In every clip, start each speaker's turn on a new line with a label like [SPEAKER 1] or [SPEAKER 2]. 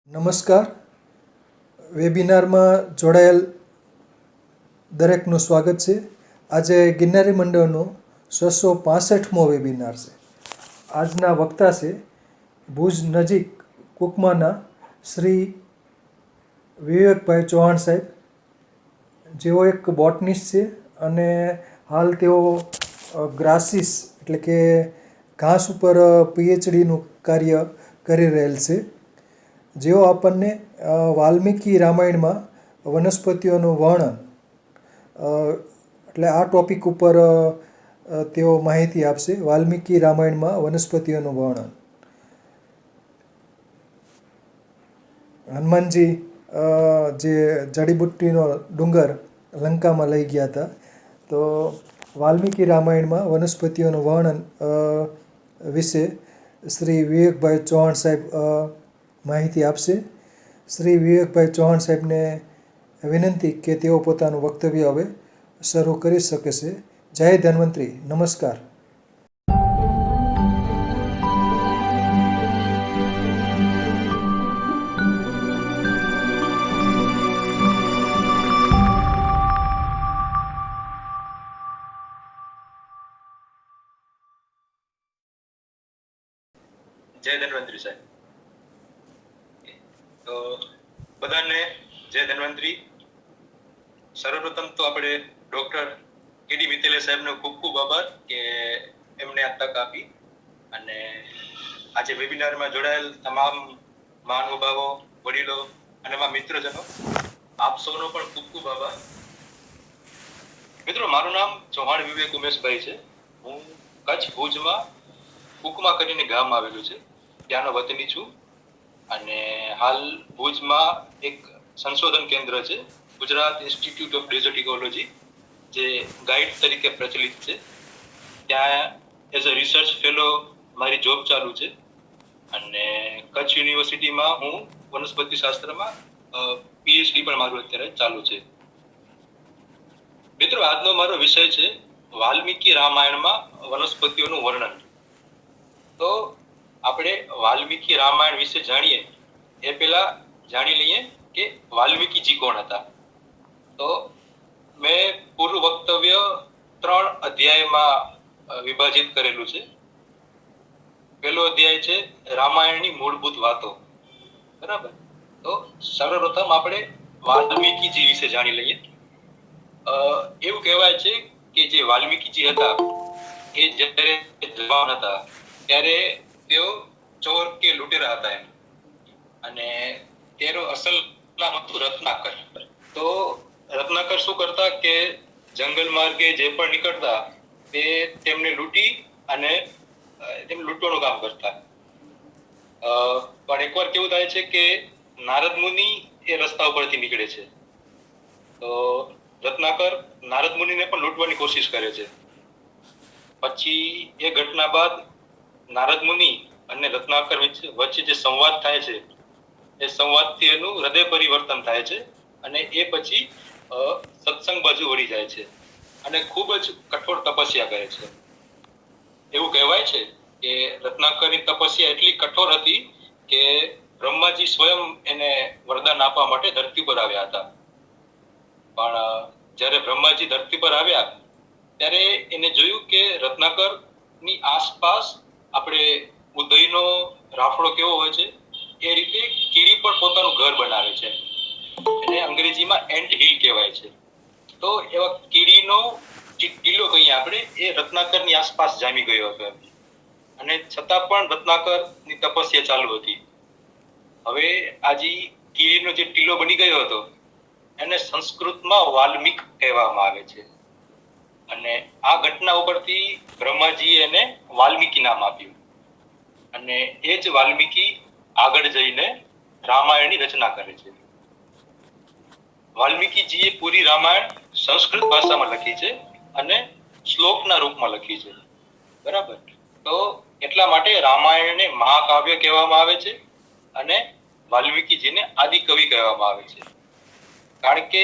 [SPEAKER 1] નમસ્કાર. વેબિનારમાં જોડાયેલ દરેકનું સ્વાગત છે. આજે ગિરનારી મંડળનો 665મો વેબિનાર છે. આજના વક્તા છે ભુજ નજીક કુકમાના શ્રી વિવેકભાઈ ચૌહાણ સાહેબ, જેઓ એક બોટનિસ્ટ છે અને હાલ તેઓ ગ્રાસીસ એટલે કે ઘાસ ઉપર પીએચડીનું કાર્ય કરી રહેલ છે. જેઓ આપણને વાલ્મીકી રામાયણમાં વનસ્પતિઓનું વર્ણન એટલે આ ટૉપિક ઉપર તેઓ માહિતી આપશે. વાલ્મીકી રામાયણમાં વનસ્પતિઓનું વર્ણન. હનુમાનજી જે જડીબુટ્ટીનો ડુંગર લંકામાં લઈ ગયા હતા, તો વાલ્મીકી રામાયણમાં વનસ્પતિઓનું વર્ણન વિશે શ્રી વિવેકભાઈ ચૌહાણ સાહેબ માહિતી આપશે. શ્રી વિવેકભાઈ ચૌહાણ સાહેબને વિનંતી કે તેઓ પોતાનું વક્તવ્ય હવે શરૂ કરી શકે છે. જય ધન્વંતરી. નમસ્કાર.
[SPEAKER 2] જય ધન્વંતરી સાહેબ. તો બધાને જય ધન્વંતરી. સર્વપ્રથમ તો આપણે ડોક્ટર કેડી મિત્તલે સાહેબનો ખૂબ ખૂબ આભાર કે એમને આ તક આપી અને આજે વેબિનારમાં જોડાયેલ તમામ મહાનુભાવો, વડીલો અને મારા મિત્રજનો, આપ સૌનો પણ ખૂબ ખૂબ આભાર. મિત્રો, મારું નામ ચૌહાણ વિવેક ઉમેશભાઈ છે. હું કચ્છ ભુજમાં કુકમા કરીને ગામ આવેલું છે, ત્યાંનો વતની છું અને હાલ ભુજમાં એક સંશોધન કેન્દ્ર છે, Gujarat institute of desert ecology, જે ગાઈડ તરીકે પ્રચલિત છે. ત્યાં એઝ અ રિસર્ચ ફેલો મારી જોબ ચાલુ છે અને કચ્છ યુનિવર્સિટીમાં હું વનસ્પતિ શાસ્ત્રમાં પીએચડી પણ મારું અત્યારે ચાલુ છે. મિત્રો, આજનો મારો વિષય છે વાલ્મીકી રામાયણમાં વનસ્પતિઓનું વર્ણન. તો આપણે વાલ્મીકી રામાયણ વિશે જાણીએ એ પહેલા જાણી લઈએ કે વાલ્મીકીજી કોણ હતા. તો મેં પૂરું વક્તવ્ય 3 અધ્યાયમાં વિભાજિત કરેલું છે. પહેલો અધ્યાય છે રામાયણની મૂળભૂત વાતો. બરાબર. તો સર્વપ્રથમ આપણે વાલ્મીકીજી વિશે જાણી લઈએ. એવું કહેવાય છે કે જે વાલ્મીકીજી હતા એ જ્યારે જવાન હતા ત્યારે તેઓ ચોર કે લૂંટેરા હતા એમ, અને તેનો અસલ નામ હતું રત્નાકર. તો રત્નાકર શું કરતા કે જંગલ માર્ગે જે પણ નીકળતા તે તેમને લૂંટી અને તેમને લૂંટવાનું કામ કરતા. પણ એકવાર કેવું થાય છે કે નારદ મુનિ એ રસ્તા ઉપરથી નીકળે છે, તો રત્નાકર નારદ મુનિને પણ લૂંટવાની કોશિશ કરે છે. પછી એ ઘટના બાદ નારદ મુનિ અને રત્નાકર વચ્ચે જે સંવાદ થાય છે, એ સંવાદથી એનું હૃદય પરિવર્તન થાય છે અને એ પછી સત્સંગ બાજુ વળી જાય છે અને ખૂબ જ કઠોર તપસ્યા કરે છે. એવું કહેવાય છે કે રત્નાકરની તપસ્યા એટલી કઠોર હતી કે બ્રહ્માજી સ્વયં એને વરદાન આપવા માટે ધરતી પર આવ્યા હતા. પણ જ્યારે બ્રહ્માજી ધરતી પર આવ્યા ત્યારે એને જોયું કે રત્નાકરની આસપાસ આપણે ઉદયનો રાફડો કેવો હોય છે એ રીતે કીડી પણ પોતાનું ઘર બનાવે છે. એને અંગ્રેજીમાં એન્ટ હિલ કહેવાય છે. તો એવા કીડીનો જે ટીલો કહીએ આપણે, એ રત્નાકરની આસપાસ જામી ગયો હતો અને છતાં પણ રત્નાકરની તપસ્યા ચાલુ હતી. હવે આજે કીડીનો જે ટીલો બની ગયો હતો એને સંસ્કૃતમાં વાલ્મીક કહેવામાં આવે છે અને આ ઘટના ઉપરથી બ્રહ્માજીએ એને વાલ્મીકી નામ આપ્યું અને એ જ વાલ્મીકી આગળ જઈને રામાયણની રચના કરે છે. વાલ્મીકીજીએ પૂરી રામાયણ સંસ્કૃત ભાષામાં લખી છે અને શ્લોકના રૂપમાં લખી છે. બરાબર. તો એટલા માટે રામાયણને મહાકાવ્ય કહેવામાં આવે છે અને વાલ્મીકીજીને આદિ કવિ કહેવામાં આવે છે, કારણ કે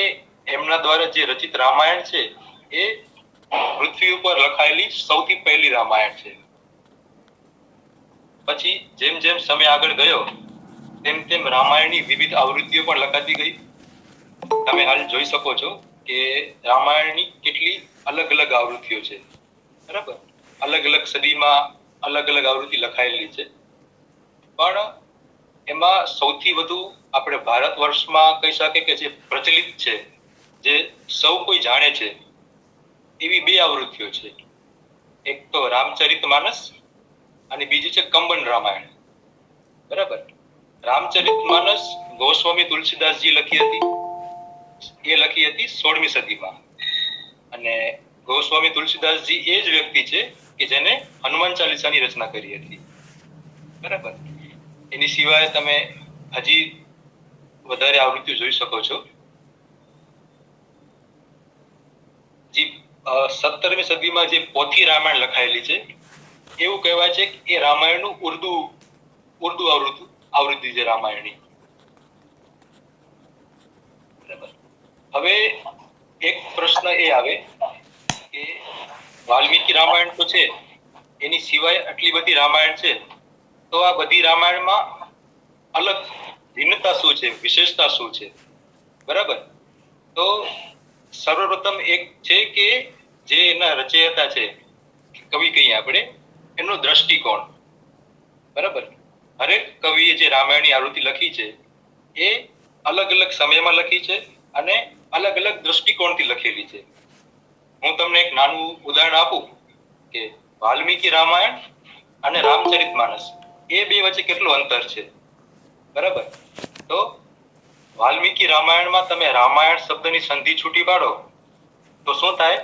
[SPEAKER 2] એમના દ્વારા જે રચિત રામાયણ છે એ પૃથ્વી ઉપર લખાયેલી સૌથી પહેલી રામાયણ છે. પછી જેમ જેમ સમય આગળ ગયો તેમ તેમ રામાયણની વિવિધ આવૃત્તિઓ પણ લખાતી ગઈ. તમે હાલ જોઈ શકો છો કે રામાયણની કેટલી અલગ અલગ આવૃત્તિઓ છે, બરાબર. અલગ અલગ સદીમાં અલગ અલગ આવૃત્તિ લખાયેલી છે. પણ એમાં સૌથી વધુ આપણે ભારત વર્ષમાં કહી શકીએ કે જે પ્રચલિત છે, જે સૌ કોઈ જાણે છે, એવી બે આવૃત્તિઓ છે. એક તો રામચરિતમાનસ અને બીજી છે કંબન રામાયણ, બરાબર. રામચરિતમાનસ ગોસ્વામી તુલસીદાસજી લખી હતી. એ લખી હતી 16મી સદીમાં. અને ગોસ્વામી તુલસીદાસજી એ જ વ્યક્તિ છે કે જેને હનુમાન ચાલીસાની રચના કરી હતી, બરાબર. એની સિવાય તમે હજી વધારે આવૃત્તિઓ જોઈ શકો છો. 17મી સદીમાં જે પોથી રામાયણ લખાયેલી છે, એવું કહેવાય છે કે એ રામાયણનું ઉર્દુ આવૃત્તિ છે રામાયણની, બરાબર. હવે એક પ્રશ્ન એ આવે કે વાલ્મીકી રામાયણ તો છે, એની સિવાય આટલી બધી રામાયણ છે, તો આ બધી રામાયણમાં અલગ ભિન્નતા શું છે, વિશેષતા શું છે, બરાબર. તો સર્વપ્રથમ એક છે કે જે એના રચયિતા છે, કવિ કહીએ આપણે, એનો દ્રષ્ટિકોણ, બરાબર. હરેક કવિએ જે રામાયણની આવૃત્તિ લખી છે એ અલગ અલગ સમયમાં લખી છે અને અલગ અલગ દ્રષ્ટિકોણથી લખેલી છે. હું તમને એક નાનું ઉદાહરણ આપું કે વાલ્મીકી રામાયણ અને રામચરિતમાનસ એ બે વચ્ચે કેટલું અંતર છે, બરાબર. તો વાલ્મીકી રામાયણમાં તમે રામાયણ શબ્દની સંધિ છૂટી પાડો તો શું થાય?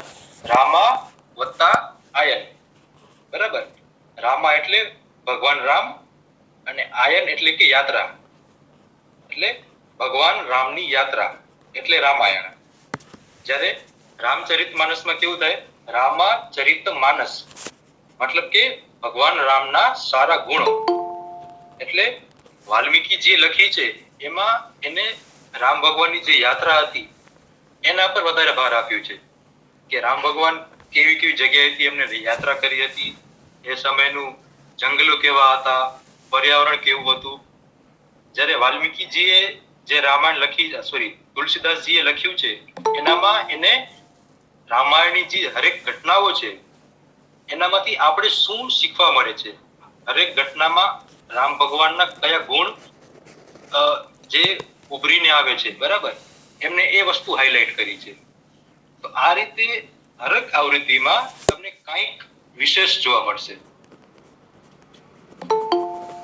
[SPEAKER 2] રામા વત્તા આયન, બરાબર. રામા એટલે ભગવાન રામ અને આયન એટલે કે યાત્રા, એટલે ભગવાન રામની યાત્રા એટલે રામાયણ. જ્યારે રામચરિતમાનસમાં કેવું થાય? રામાચરિત માનસ મતલબ કે ભગવાન રામના સારા ગુણો. એટલે વાલ્મીકી જે લખી છે એમાં એને રામ ભગવાનની જે યાત્રા હતી એના પર વધારે ભાર આપ્યું છે કે રામ ભગવાન કેવી કેવી જગ્યાએથી એમને યાત્રા કરી હતી, એ સમયનું જંગલો કેવા હતા, પર્યાવરણ કેવું હતું. જ્યારે વાલ્મીકીજીએ જે રામાયણ તુલસીદાસજીએ લખ્યું છે એનામાં એને રામાયણની જે હરેક ઘટનાઓ છે એનામાંથી આપણે શું શીખવા મળે છે, હરેક ઘટનામાં રામ ભગવાનના કયા ગુણ જે ઉભરીને આવે છે, બરાબર, એમને એ વસ્તુ હાઇલાઇટ કરી છે. તો આ રીતે હરેક આવૃત્તિમાં તમને કંઈક વિશેષ જોવા મળશે.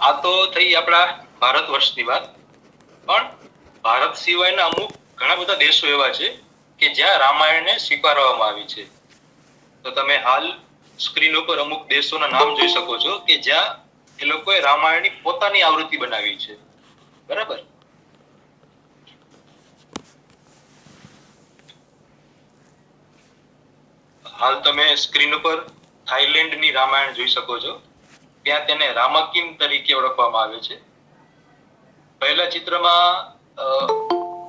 [SPEAKER 2] આ તો થઈ આપણા ભારત વર્ષની વાત. પણ ભારત સિવાયના અમુક ઘણા બધા દેશો એવા છે કે જ્યાં રામાયણને સ્વીકારવામાં આવી છે. તો તમે હાલ સ્ક્રીન ઉપર અમુક દેશોના નામ જોઈ શકો છો કે જ્યાં એ લોકોએ રામાયણની પોતાની આવૃત્તિ બનાવી છે, બરાબર. હાલ તમે સ્ક્રીન ઉપર થાઈલેન્ડની રામાયણ જોઈ શકો છો. ત્યાં તેને રામાકિન તરીકે ઓળખવામાં આવે છે. પહેલા ચિત્રમાં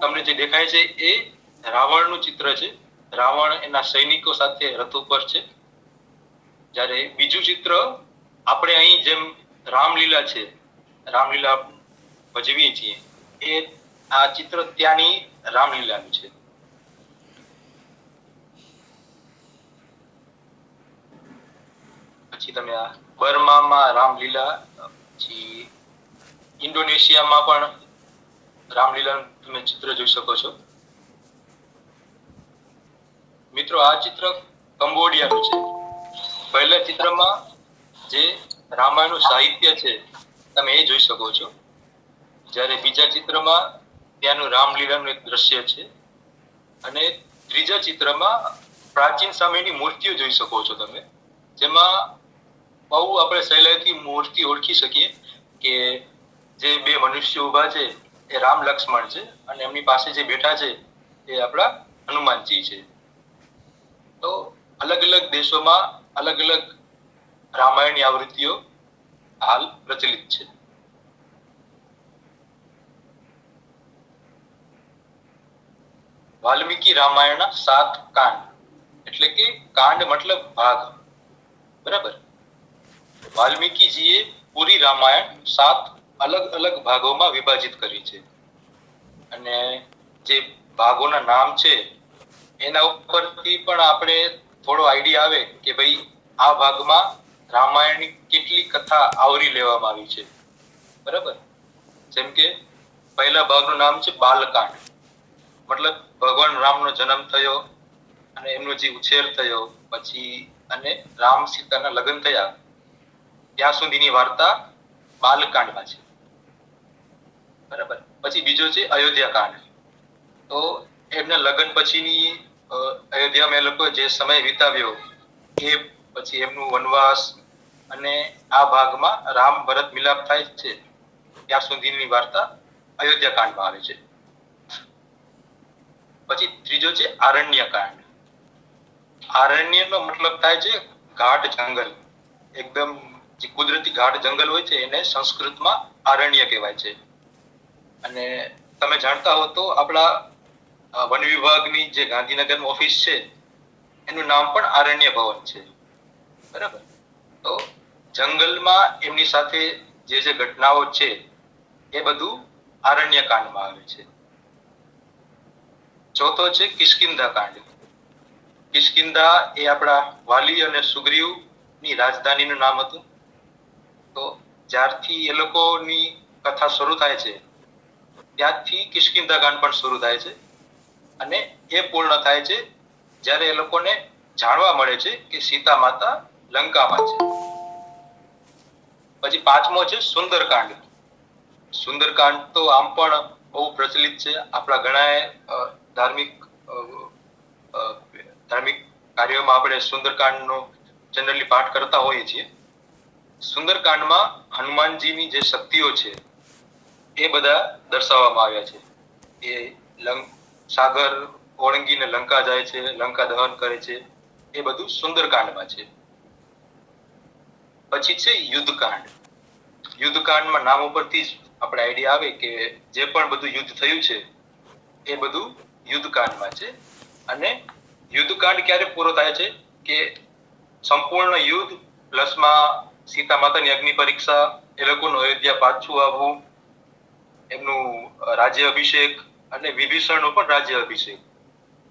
[SPEAKER 2] તમને જે દેખાય છે એ રાવણનું ચિત્ર છે. રાવણ એના સૈનિકો સાથે રથ ઉપર છે. જ્યારે બીજું ચિત્ર આપણે અહીં જેમ રામલીલા છે, રામલીલા ભજવીએ છીએ, એ આ ચિત્ર ત્યાંની રામલીલાનું છે. પછી તમે આ બર્મામાં રામલીલા, પછી ઇન્ડોનેશિયામાં પણ રામલીલાનું તમે ચિત્ર જોઈ શકો છો. મિત્રો, આ ચિત્ર કંબોડિયાનું છે. પહેલા ચિત્રમાં જે રામાયણનું સાહિત્ય છે તમે એ જોઈ શકો છો. જ્યારે બીજા ચિત્રમાં ત્યાંનું રામલીલાનું એક દ્રશ્ય છે અને ત્રીજા ચિત્રમાં પ્રાચીન સમયની મૂર્તિઓ જોઈ શકો છો તમે, જેમાં બહુ આપણે સહેલાઈથી મૂર્તિ ઓળખી શકીએ કે જે બે મનુષ્યો ઊભા છે એ રામ લક્ષ્મણ છે અને એમની પાસે જે બેઠા છે એ આપણા હનુમાનજી છે. તો અલગ અલગ દેશોમાં અલગ અલગ રામાયણની આવૃત્તિઓ હાલ પ્રચલિત છે. વાલ્મીકી રામાયણના 7 કાંડ, એટલે કે કાંડ મતલબ ભાગ, બરાબર. વાલ્મીકીજીએ પૂરી રામાયણ 7 અલગ અલગ ભાગોમાં વિભાજિત કરી છે. અને જે ભાગોના નામ છે એના ઉપરથી પણ આપણે થોડો આઈડિયા આવે કે ભાઈ આ ભાગમાં રામાયણની કેટલી કથા આવરી લેવામાં આવી છે. બરાબર. જેમ કે પહેલા ભાગનું નામ છે બાલકાંડ, મતલબ ભગવાન રામનો જન્મ થયો અને એમનો જે ઉછેર થયો, પછી અને રામ સીતાના લગ્ન થયા ત્યાં સુધીની વાર્તા બાલકાંડમાં છે. બરાબર. પછી બીજો છે અયોધ્યા કાંડ. તો એમના લગ્ન પછીની અયોધ્યામાં એ લોકો જે સમય વિતાવ્યો એ, પછી એમનું વનવાસ, અને આ ભાગમાં રામ ભરત મિલાપ થાય છે ત્યાં સુધીની વાર્તા અયોધ્યા કાંડમાં આવે છે. પછી ત્રીજો છે આરણ્ય કાંડ. આરણ્યનો મતલબ થાય છે ઘાટ જંગલ. એકદમ જે કુદરતી ઘાટ જંગલ હોય છે એને સંસ્કૃતમાં આરણ્ય કહેવાય છે. અને તમે જાણતા હો તો આપણા વન વિભાગની જે ગાંધીનગરમાં ઓફિસ છે એનું નામ પણ આરણ્ય ભવન છે. બરાબર. તો જંગલમાં એમની સાથે જે જે ઘટનાઓ છે એ બધું આરણ્ય કાંડમાં આવે છે. ચોથો છે કિષ્કિંધા કાંડ. કિષ્કિંધા એ આપણા વાલી અને સુગ્રીવ ની રાજધાનીનું નામ હતું. તો જ્યારથી એ લોકોની કથા શરૂ થાય છે ત્યારથી કિષ્કિંધા કાંડ પણ શરૂ થાય છે, અને એ પૂર્ણ થાય છે જ્યારે એ લોકોને જાણવા મળે છે કે સીતા માતા લંકામાં છે. પછી પાંચમો છે સુંદરકાંડ. સુંદરકાંડ તો આમ પણ બહુ પ્રચલિત છે. આપણા ઘણા ધાર્મિક કાર્યોમાં આપણે સુંદરકાંડનો જનરલી પાઠ કરતા હોઈએ છીએ. સુંદરકાંડમાં હનુમાનજીની જે શક્તિઓ છે એ બધા દર્શાવવામાં આવ્યા છે. એ સાગર ઓળંગીને લંકા જાય છે, લંકા દહન કરે છે, એ બધું સુંદરકાંડમાં છે. પછી છે યુદ્ધકાંડ. યુદ્ધકાંડમાં નામ ઉપરથી જ આપણે આઈડિયા આવે કે જે પણ બધું યુદ્ધ થયું છે એ બધું યુદ્ધકાંડમાં છે. અને યુદ્ધકાંડ ક્યારે પૂરો થાય છે કે સંપૂર્ણ યુદ્ધ પ્લસમાં સીતા માતાની અગ્નિ પરીક્ષા, એ લોકોનું અયોધ્યા પાછું આવવું, એમનું રાજ્ય અભિષેક અને વિભીષણનો પણ રાજ્ય અભિષેક,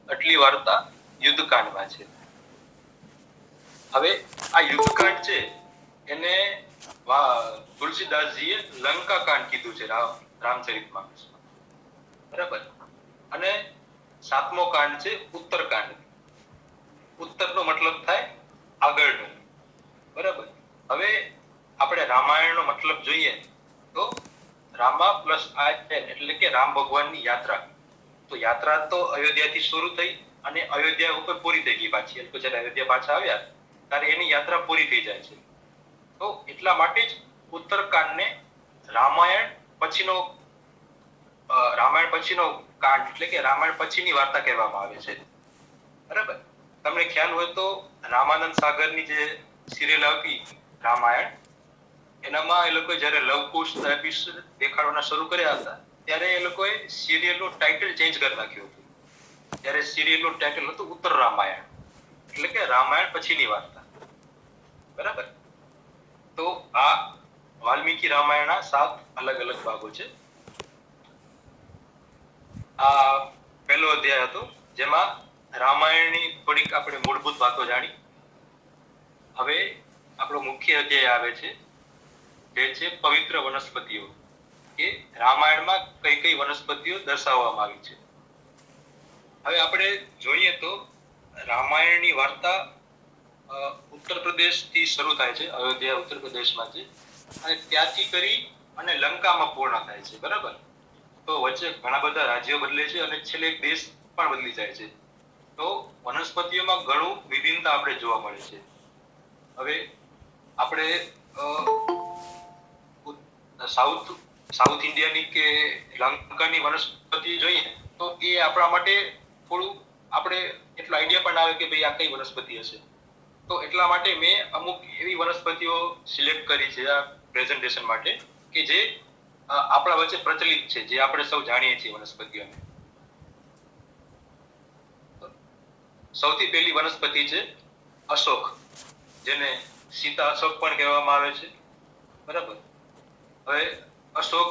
[SPEAKER 2] આટલી વાર્તા યુદ્ધકાંડમાં છે. હવે આ યુદ્ધકાંડ છે એને તુલસીદાસજીએ લંકા કાંડ કીધું છે રામચરિતમાનસમાં. બરાબર. અને સાતમો કાંડ છે ઉત્તરકાંડ. ઉત્તરનો મતલબ થાય આગળનું. બરાબર. હવે આપણે રામાયણનો મતલબ જોઈએ તો રામા પ્લસ આયન એટલે કે રામ ભગવાનની યાત્રા. તો યાત્રા તો અયોધ્યાથી શરૂ થઈ અને અયોધ્યા ઉપર પૂરી થઈ ગઈ પાછી. એ લોકો જ્યારે અયોધ્યા પાછા આવ્યા ત્યારે એની યાત્રા પૂરી થઈ જાય છે. તો એટલા માટે જ ઉત્તરકાંડને રામાયણ પછીનો કાંડ એટલે કે રામાયણ પછીની વાર્તા કહેવામાં આવે છે. બરાબર. તમને ખ્યાલ હોય તો રામાનંદ સાગરની જે સિરિયલ આવતી રામાયણ, એનામાં એ લોકો જયારે લવકુશ દેખાડવાના શરૂ કર્યા હતા ત્યારે એ લોકોએ સિરિયલનું ટાઇટલ ચેન્જ કરી નાખ્યું હતું. ત્યારે સિરિયલનું ટાઇટલ હતું ઉત્તર રામાયણ, એટલે કે રામાયણ પછીની વાર્તા. બરાબર. તો આ વાલ્મીકી રામાયણના 7 અલગ અલગ ભાગો છે. આ પહેલો અધ્યાય હતો જેમાં રામાયણની થોડીક આપણે મૂળભૂત વાતો જાણી. હવે આપણો મુખ્ય અધ્યાય આવે છે જે છે પવિત્ર વનસ્પતિઓ, કે રામાયણમાં કઈ કઈ વનસ્પતિઓ દર્શાવવામાં આવી છે. હવે આપણે જોઈએ તો રામાયણની વાર્તા ઉત્તર પ્રદેશથી શરૂ થાય છે, અયોધ્યા ઉત્તર પ્રદેશમાં છે, અને ત્યાંથી કરી અને લંકામાં પૂર્ણ થાય છે. બરાબર. તો વચ્ચે ઘણા બધા રાજ્યો બદલે છે અને છેલ્લે દેશ પણ બદલી જાય છે. તો વનસ્પતિઓમાં ઘણું વિભિન્નતા આપણે જોવા મળે છે. હવે આપણે સાઉથ ઇન્ડિયાની કે લંકાની વનસ્પતિ જોઈએ તો એ આપણા માટે થોડું આપણે એટલો આઈડિયા પણ આવે કે ભાઈ આ કઈ વનસ્પતિ હશે. તો એટલા માટે મેં અમુક એવી વનસ્પતિઓ સિલેક્ટ કરી છે આ પ્રેઝન્ટેશન માટે કે જે આપણા વચ્ચે પ્રચલિત છે, જે આપણે સૌ જાણીએ છીએ વનસ્પતિઓને. સૌથી પહેલી વનસ્પતિ છે અશોક, જેને સીતા અશોક પણ કહેવામાં આવે છે. બરાબર. હવે અશોક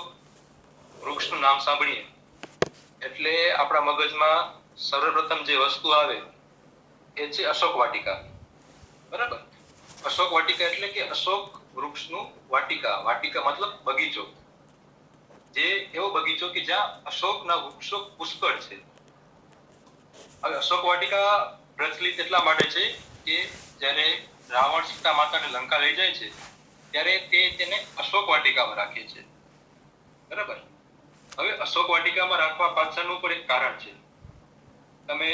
[SPEAKER 2] વૃક્ષનું નામ સાંભળીએ એટલે આપણા મગજમાં સર્વપ્રથમ જે વસ્તુ આવે એ છે અશોક વાટિકા. બરાબર. અશોક વાટિકા એટલે કે અશોક વૃક્ષનું વાટિકા. વાટિકા મતલબ બગીચો. જે એવો બગીચો કે જ્યાં અશોકના વૃક્ષો પુષ્કળ છે. હવે અશોક વાટિકા પ્રચલિત એટલા માટે છે કે જ્યારે રાવણ સીતા માતાને લંકા લઈ જાય છે ત્યારે તેને અશોક વાટિકામાં રાખે છે. બરાબર. હવે અશોક વાટિકામાં રાખવા પાછળનું પણ એક કારણ છે. તમે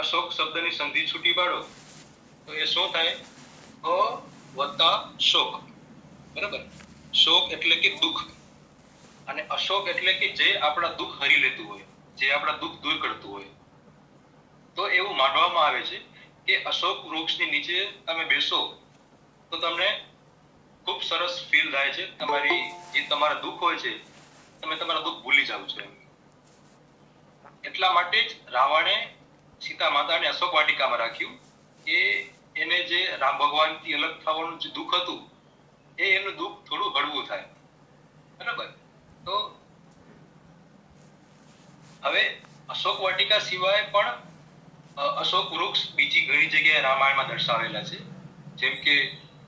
[SPEAKER 2] અશોક શબ્દની સંધિ છૂટી પાડો તો એ શું થાય? અ વત્તા શોક. બરાબર. શોક એટલે કે દુઃખ અને અશોક એટલે કે જે આપણા દુઃખ હરી લેતું હોય, જે આપણા દુઃખ દૂર કરતું હોય. તો એવું માનવામાં આવે છે કે અશોક વૃક્ષની નીચે તમે બેસો તો તમને ખૂબ સરસ ફીલ થાય છે. તમારા દુઃખ હોય છે તમે તમારા દુઃખ ભૂલી જાવ છો. એટલા માટે જ રાવણે સીતા માતાને અશોક વાટિકામાં રાખ્યું કે એને જે રામ ભગવાનથી અલગ થવાનું જે દુઃખ હતું એનું દુઃખ થોડું હળવું થાય. બરાબર. તો હવે અશોક વાટિકા સિવાય પણ અશોક વૃક્ષ બીજી ઘણી જગ્યાએ રામાયણમાં દર્શાવેલા છે. જેમ કે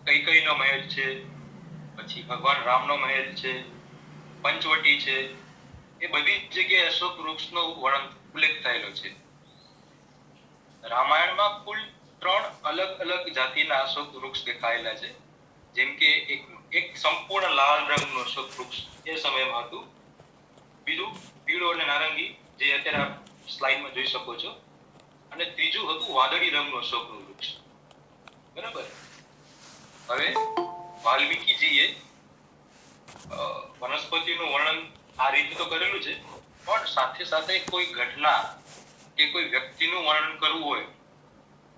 [SPEAKER 2] કૈકેયીનો મહેલ છે, પછી ભગવાન રામનો મહેલ છે, પંચવટી છે. એ બધી જગ્યાએ અશોક વૃક્ષનો ઉલ્લેખ થયેલો છે. રામાયણમાં કુલ 3 અલગ અલગ જાતિના અશોક વૃક્ષ દેખાયેલા છે. જેમ કે એક સંપૂર્ણ લાલ રંગનું અશોક વૃક્ષ એ સમયમાં હતું. બીજું પીળો અને નારંગી, જે અત્યારે આપ સ્લાઇડમાં જોઈ શકો છો. અને ત્રીજું હતું વાદળી રંગનું અશોકનું વૃક્ષ. બરાબર. હવે વાલ્મીકીજીએ વનસ્પતિનું વર્ણન આ રીતે તો કરેલું છે, પણ સાથે સાથે કોઈ ઘટના કે કોઈ વ્યક્તિનું વર્ણન કરવું હોય,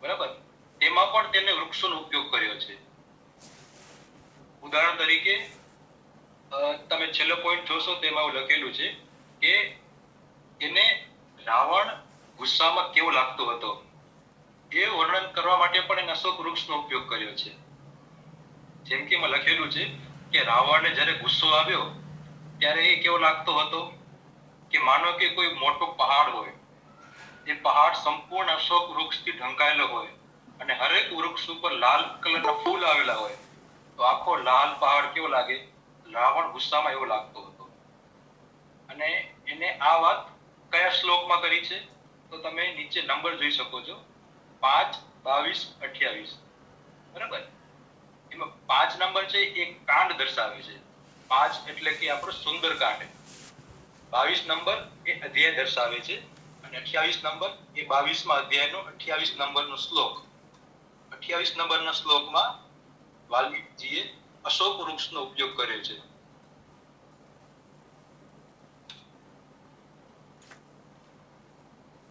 [SPEAKER 2] બરાબર, તેમાં પણ તેને વૃક્ષોનો ઉપયોગ કર્યો છે. ઉદાહરણ તરીકે તમે છેલ્લો પોઈન્ટ જોશો તેમાં લખેલું છે કે એને રાવણ ગુસ્સામાં કેવો લાગતો હતો એ વર્ણન કરવા માટે પણ એને અશોક વૃક્ષનો ઉપયોગ કર્યો છે. જેમ કે એમાં લખેલું છે કે રાવણને જ્યારે ગુસ્સો આવ્યો ત્યારે એ કેવો લાગતો હતો કે માનો કે કોઈ મોટો પહાડ હોય, એ પહાડ સંપૂર્ણ અશોક વૃક્ષથી ઢંકાયેલો હોય અને હરેક વૃક્ષ ઉપર લાલ કલરના ફૂલ આવેલા હોય, તો આખો લાલ પહાડ કેવો લાગે? રાવણ ગુસ્સામાં એવો લાગતો હતો. અને એને આ વાત કયા શ્લોકમાં કરી છે તો તમે નીચે નંબર જોઈ શકો છો, 5, 22, 28. બરાબર. એમાં 5 નંબર છે એ કાંડ દર્શાવે છે. 5 એટલે કે આપણો સુંદર કાંડ. 22 નંબર એ અધ્યાય દર્શાવે છે અને 28 નંબર એ 22મા અધ્યાયનો 28 નંબરનો શ્લોક. 28 નંબરના શ્લોકમાં વાલ્મીકીજીએ અશોક વૃક્ષનો ઉપયોગ કર્યો છે.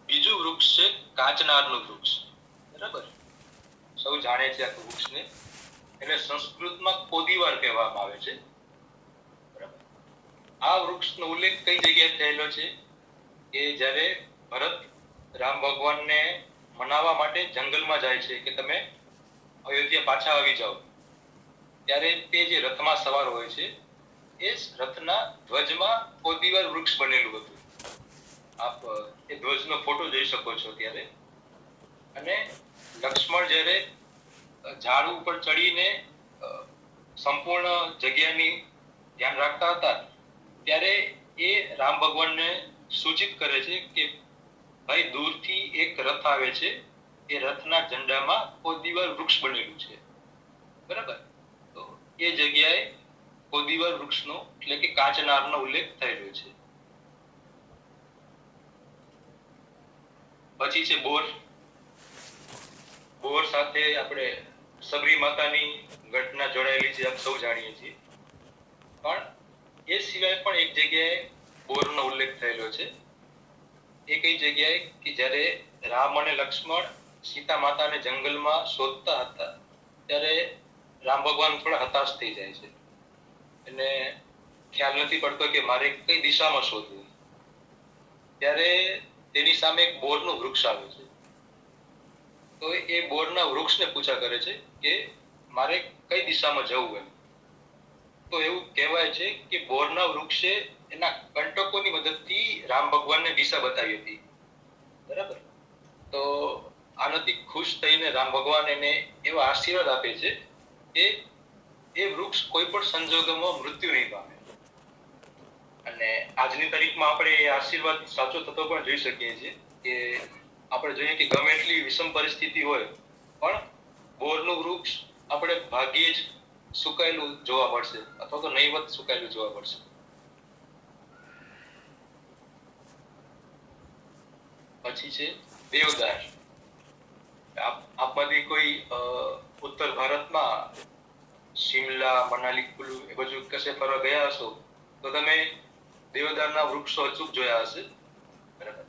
[SPEAKER 2] બીજું વૃક્ષ છે કાચનારનું વૃક્ષ. બરાબર. સૌ જાણે છે આ વૃક્ષને. એટલે સંસ્કૃતમાં કોદીવાર કહેવામાં આવે છે. બરાબર. આ વૃક્ષનો ઉલ્લેખ કઈ જગ્યાએ થયેલો છે કે જ્યારે ભરત રામ ભગવાનને મનાવવા માટે જંગલમાં જાય છે કે તમે અયોધ્યા પાછા આવી જાઓ, ત્યારે તે જે રથમાં સવાર હોય છે એ રથના ધ્વજમાં કોદીવાર વૃક્ષ બનેલું હતું. આપ એ ધ્વજનો ફોટો જોઈ શકો છો ત્યારે. અને લક્ષ્મણ જ્યારે ઝાડ ઉપર ચડીને સંપૂર્ણ જગ્યાની ધ્યાન રાખતા હતા ત્યારે એ રામ ભગવાનને સૂચિત કરે છે કે ભાઈ દૂરથી એક રથ આવે છે, એ રથના ઝંડામાં કોદીવાર વૃક્ષ બનેલું છે. બરાબર. તો એ જગ્યાએ કોદીવાર વૃક્ષનો એટલે કે કાચનારનો ઉલ્લેખ થયેલો છે. પછી છે બોર. બોર સાથે આપણે સબરી માતાની ઘટના જોડાયેલી છે, આપ સૌ જાણીએ છીએ. પણ એ સિવાય પણ એક જગ્યાએ બોરનો ઉલ્લેખ થયેલો છે. એ કઈ જગ્યાએ કે જ્યારે રામ અને લક્ષ્મણ સીતા માતાને જંગલમાં શોધતા હતા ત્યારે રામ ભગવાન થોડા હતાશ થઈ જાય છે. એને ખ્યાલ નથી પડતો કે મારે કઈ દિશામાં શોધવું. ત્યારે તેની સામે એક બોરનું વૃક્ષ આવે છે. તો એ બોરના વૃક્ષને પૂછા કરે છે કે મારે કઈ દિશામાં જવું એમ. તો તો એવું કહેવાય છે કે બોરના વૃક્ષે એના કંટકોની મદદથી રામ ભગવાનને દિશા બતાવી હતી. બરાબર. તો આનાથી ખુશ થઈને રામ ભગવાન એને એવા આશીર્વાદ આપે છે કે એ વૃક્ષ કોઈ પણ સંજોગોમાં મૃત્યુ નહીં પામે. અને આજની તારીખમાં આપણે એ આશીર્વાદ સાચો થતો પણ જોઈ શકીએ છીએ કે આપણે જોઈએ કે ગમે એટલી વિષમ પરિસ્થિતિ હોય પણ બોરનું વૃક્ષ આપણે ભાગ્યે જ સુકાયેલું જોવા મળશે અથવા તો નહીવત સુકાયેલું જોવા મળશે. પછી છે દેવદાર. આપમાંથી કોઈ ઉત્તર ભારતમાં શિમલા, મનાલી, કુલુ એ બાજુ કશે ફરવા ગયા હશો તો તમે દેવદારના વૃક્ષો અચૂક જોયા હશે. બરાબર.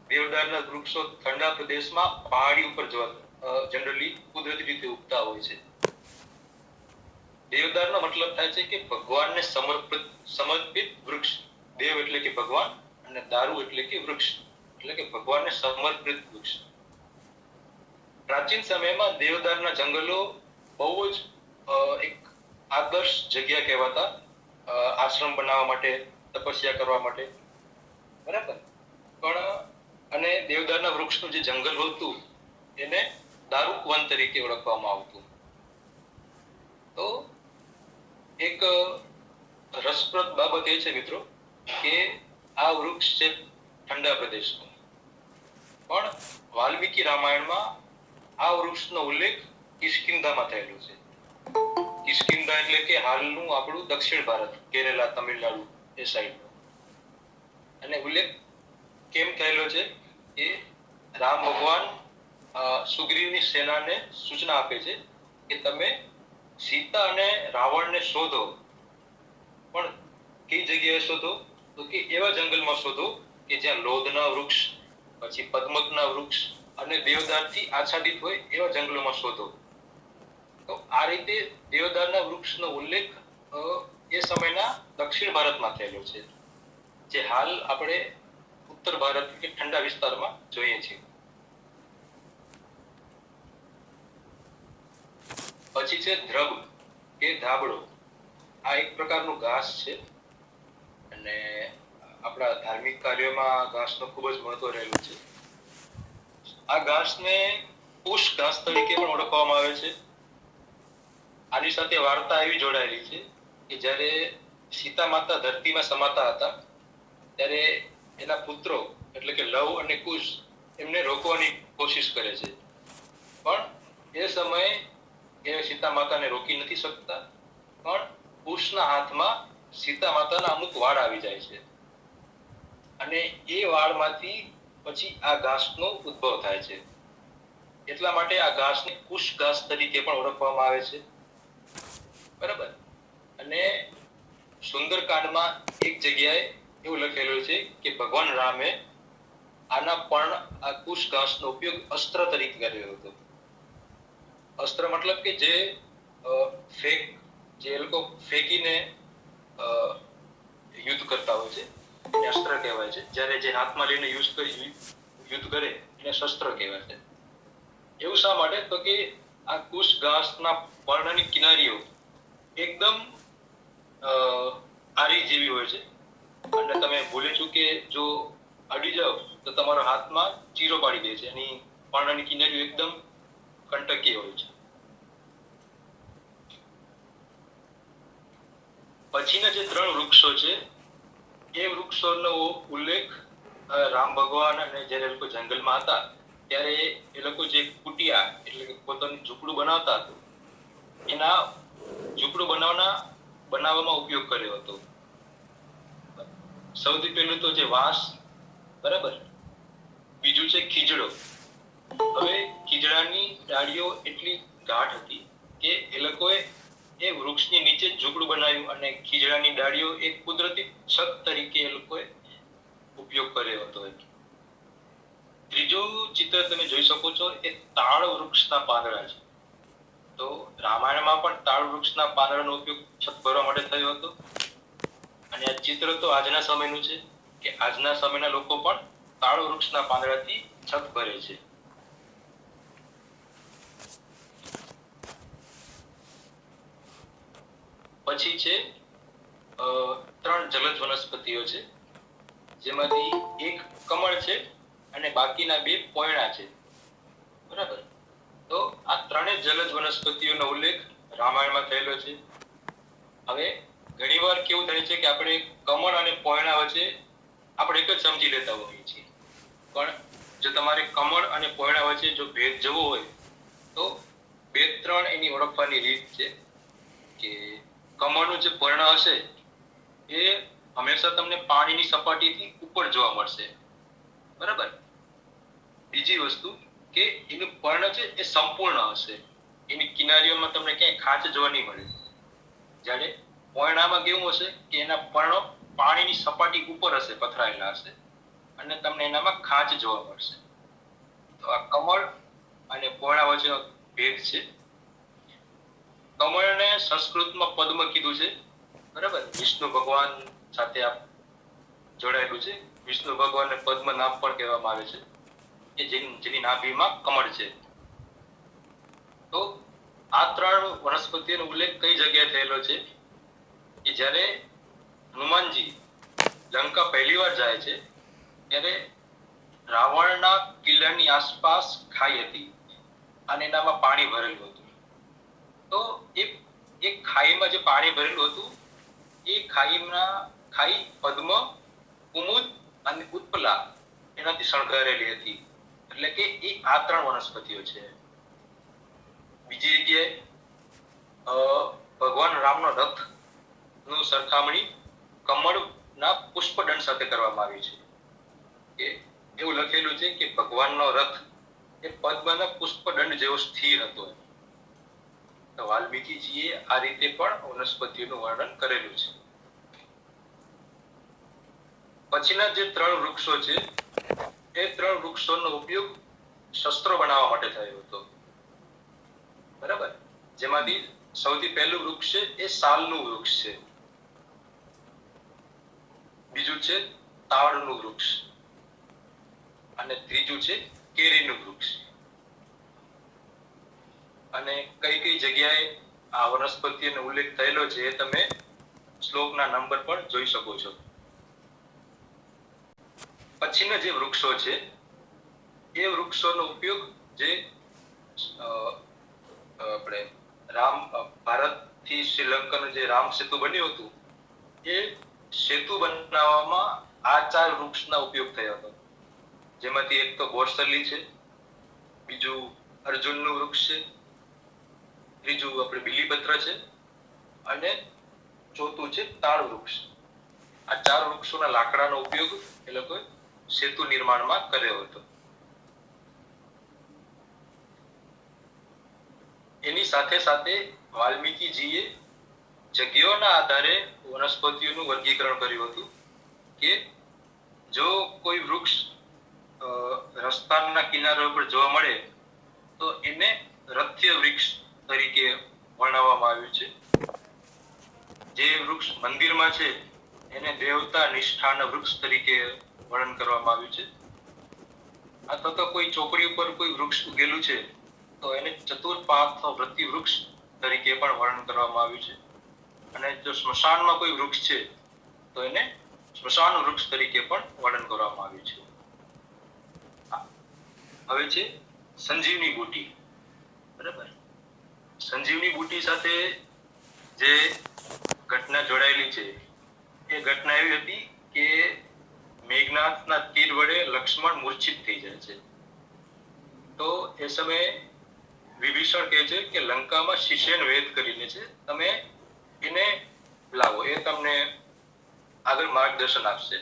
[SPEAKER 2] દેવદારના વૃક્ષો ઠંડા પ્રદેશમાં પહાડી ઉપર જોવા જનરલી કુદરતી રીતે ઉગતા હોય છે. દેવદારનો મતલબ થાય છે કે ભગવાનને સમર્પિત વૃક્ષ. દેવ એટલે કે ભગવાન અને દારૂ એટલે કે વૃક્ષ, એટલે કે ભગવાનને સમર્પિત વૃક્ષ. પ્રાચીન સમયમાં દેવદારના જંગલો બહુ જ એક આદર્શ જગ્યા કહેવાતા, આશ્રમ બનાવવા માટે, તપસ્યા કરવા માટે. બરાબર. પણ અને દેવદારના વૃક્ષનું જે જંગલ હતું એને દારૂક વન તરીકે ઓળખવામાં આવતું. તો એક રસપ્રદ બાબત એ છે મિત્રો કે આ વૃક્ષ છે ઠંડા પ્રદેશનું, પણ વાલ્મીકી રામાયણમાં આ વૃક્ષનો ઉલ્લેખ કિષ્કિંધામાં થયેલો છે. કિષ્કિંધા એટલે કે હાલનું આપણું દક્ષિણ ભારત, કેરેલા, તમિલનાડુ એ સાઈડ. અને ઉલ્લેખ કેમ થયેલો છે કે રામ ભગવાન સુગ્રીવની સેનાને સૂચના આપે છે કે તમે સીતા અને રાવણને શોધો, પણ કઈ જગ્યાએ શોધો તો કે એવા જંગલમાં શોધો કે જ્યાં લોધના વૃક્ષ, પછી પદ્મકના વૃક્ષ અને દેવદારથી આચ્છાદિત હોય એવા જંગલોમાં શોધો. તો આ રીતે દેવદારના વૃક્ષનો ઉલ્લેખ એ સમયના દક્ષિણ ભારતમાં થયેલો છે, જે હાલ આપણે ઉત્તર ભારત કે ઠંડા વિસ્તારમાં જોઈએ છીએ. પછી છે ધ્રબ કે ધાબળો. આ એક પ્રકારનું ઘાસ છે અને આપણા ધાર્મિક કાર્યોમાં ઘાસનું ખૂબ જ મહત્વ રહેલું છે. આ ઘાસને પુષ ઘાસ તરીકે પણ ઓળખવામાં આવે છે. આની સાથે વાર્તા એવી જોડાયેલી છે કે જ્યારે સીતા માતા ધરતીમાં સમાતા હતા ત્યારે એના પુત્રો એટલે કે લવ અને કુશ એમને રોકવાની કોશિશ કરે છે, પણ એ સમયે એ સીતા માતાને રોકી નથી શકતા. પણ કુશના હાથમાં સીતા માતાના અમુક વાળ આવી જાય છે અને એ વાળમાંથી પછી આ ઘાસનો ઉદ્ભવ થાય છે. એટલા માટે આ ઘાસને કુશ ઘાસ તરીકે પણ ઓળખવામાં આવે છે. બરાબર. અને સુંદરકાંડમાં એક જગ્યાએ એવું લખેલું છે કે ભગવાન રામે આના પર્ણ, આ કુશ ઘાસનો ઉપયોગ અસ્ત્ર તરીકે કર્યો હતો. અસ્ત્ર મતલબ કે જે જે લોકો ફેંકીને યુદ્ધ કરતા હોય છે એને અસ્ત્ર કહેવાય છે. જ્યારે જે હાથમાં લઈને યુદ્ધ કરે એને શસ્ત્ર કહેવાય છે. એવું શા માટે તો કે આ કુશ ઘાસના પર્ણની કિનારીઓ એકદમ આરી જેવી હોય છે અને તમે ભૂલે ચૂકે જો અડી જાઓ તો તમારા હાથમાં ચીરો પાડી દે છે. એની પર્ણની કિનારીઓ એકદમ કંટકીય હોય છે. પછીના જે 3 વૃક્ષો છે એ વૃક્ષોનો ઉલ્લેખ રામ ભગવાન અને જ્યારે લોકો જંગલમાં હતા ત્યારે એ લોકો જે કુટિયા એટલે કે પોતાનું ઝૂંપડું બનાવતા હતા એના ઝૂંપડું બનાવવામાં ઉપયોગ કર્યો હતો. સૌથી પહેલું તો જે વાંસ, બરાબર. બીજું છે ખીજડો. હવે ખીજડાની ડાળીઓ એટલી ગાઢ હતી કે એ લોકોએ એ વૃક્ષની નીચે ઝૂંપડું બનાવ્યું અને ખીજડાની ડાળીઓ એક કુદરતી છત તરીકે એ લોકોએ ઉપયોગ કર્યો હતો. ત્રીજું ચિત્ર તમે જોઈ શકો છો એ તાળ વૃક્ષના પાંદડા છે. તો રામાયણમાં પણ તાળ વૃક્ષના પાંદડાનો ઉપયોગ છત ભરવા માટે થયો હતો અને આ ચિત્ર તો આજના સમયનું છે કે આજના સમયના લોકો પણ તાળ વૃક્ષના પાંદડાથી છત ભરે છે. પછી છે ત્રણ જલજ વનસ્પતિઓ છે, જેમાંથી એક કમળ છે અને બાકીના બે પોયણા છે. બરાબર. તો આ ત્રણેય જલજ વનસ્પતિઓનો ઉલ્લેખ રામાયણમાં થયેલો છે. હવે ઘણીવાર કેવું થાય છે કે આપણે કમળ અને પોયણા વચ્ચે આપણે એક જ સમજી લેતા હોઈએ છીએ, પણ જો તમારે કમળ અને પોયણા વચ્ચે જો ભેદ જવો હોય તો બે ત્રણ એની ઓળખવાની રીત છે કે કમળનું જે પર્ણ હશે એ હંમેશા તમને પાણીની સપાટીથી ઉપર જોવા મળશે. બરાબર. બીજી વસ્તુ કે એનું પર્ણ છે એ સંપૂર્ણ હશે, એની કિનારીઓમાં તમને ક્યાંય ખાંચ જોવા નહીં મળે. જ્યારે પોયણામાં કેવું હશે કે એના પર્ણો પાણીની સપાટી ઉપર હશે, પથરાયેલા હશે, અને તમને એનામાં ખાંચ જોવા મળશે. તો આ કમળ અને પોયણા વચ્ચેનો ભેદ છે. કમળને સંસ્કૃતમાં પદ્મ કીધું છે. બરાબર. વિષ્ણુ ભગવાન સાથે આ જોડાયેલું છે. વિષ્ણુ ભગવાનને પદ્મ નામ પણ કહેવામાં આવે છે, કે જેની નાભીમાં કમળ છે. તો આ ત્રણ વનસ્પતિઓનો ઉલ્લેખ કઈ જગ્યાએ થયેલો છે કે જ્યારે હનુમાનજી લંકા પહેલી વાર જાય છે ત્યારે રાવણના કિલ્લાની આસપાસ ખાઈ હતી અને એનામાં પાણી ભરેલું હતું. તો એ ખાઈમાં જે પાણી ભરેલું હતું એ ખાઈ પદ્મ, કુમુદ અને ઉત્પલા એનાથી શણગારેલી હતી. એટલે કે એ આ ત્રણ વનસ્પતિઓ છે. બીજી જગ્યાએ ભગવાન રામનો રથ નું સરખામણી કમળના પુષ્પદંડ સાથે કરવામાં આવી છે. કે એવું લખેલું છે કે ભગવાનનો રથ એ પદ્મના પુષ્પદંડ જેવો સ્થિર હતો. તો વાલ્મીકીજીએ આ રીતે પણ વનસ્પતિઓનું વર્ણન કરેલું છે. પછીના જે ત્રણ વૃક્ષો છે એ ત્રણ વૃક્ષોનો ઉપયોગ શસ્ત્રો બનાવવા માટે થયો હતો. બરાબર. જેમાંથી સૌથી પહેલું વૃક્ષ છે એ સાલનું વૃક્ષ છે. બીજું છે તાડનું વૃક્ષ અને ત્રીજું છે કેરીનું વૃક્ષ. અને કઈ કઈ જગ્યાએ આ વનસ્પતિનો ઉલ્લેખ થયેલો છે એ તમે શ્લોકના નંબર પણ જોઈ શકો છો. પછીના જે વૃક્ષો છે એ વૃક્ષોનો ઉપયોગ જે આપણે ભારતથી શ્રીલંકાનું જે રામ સેતુ બન્યું હતું એ સેતુ બનાવવામાં આ ચાર વૃક્ષના ઉપયોગ થયો હતો. જેમાંથી એક તો બોરસલી છે, બીજું અર્જુનનું વૃક્ષ છે, ત્રીજું આપણે બિલીપત્ર છે અને ચોથું છે તાડ વૃક્ષ. આ ચાર વૃક્ષોના લાકડાનો ઉપયોગ એ લોકોએ સેતુ નિર્માણમાં કર્યો હતો. એની સાથે સાથે વાલ્મીકીજીએ જગ્યાઓના આધારે વનસ્પતિઓનું વર્ગીકરણ કર્યું હતું કે જો કોઈ વૃક્ષ રસ્તાના કિનારા ઉપર જોવા મળે તો એને રથ્ય વૃક્ષ તરીકે વર્ણવવામાં આવ્યું છે. જે વૃક્ષ મંદિરમાં છે એને દેવતા નિષ્ઠાના વૃક્ષ તરીકે વર્ણન કરવામાં આવ્યું છે. અથવા તો કોઈ ચોકડી ઉપર કોઈ વૃક્ષ ઉગેલું છે તો એને ચતુર્પાર્થ વૃત્તિ વૃક્ષ તરીકે પણ વર્ણન કરવામાં આવ્યું છે. અને જો સ્મશાનમાં કોઈ વૃક્ષ છે તો એને સ્મશાન વૃક્ષ તરીકે પણ વર્ણન કરવામાં આવ્યું છે. હવે છે સંજીવની બુટી. બરાબર. સંજીવની બુટી સાથે જે ઘટના જોડાયેલી છે એ ઘટના એવી હતી કે મેઘનાથના તીર વડે લક્ષ્મણ મૂર્છિત થઈ જાય છે. તો એ સમયે વિભીષણ કહે છે કે લંકામાં શિશેન વેદ કરીને છે, તમે એને લાવો, એ તમને આગળ માર્ગદર્શન આપશે.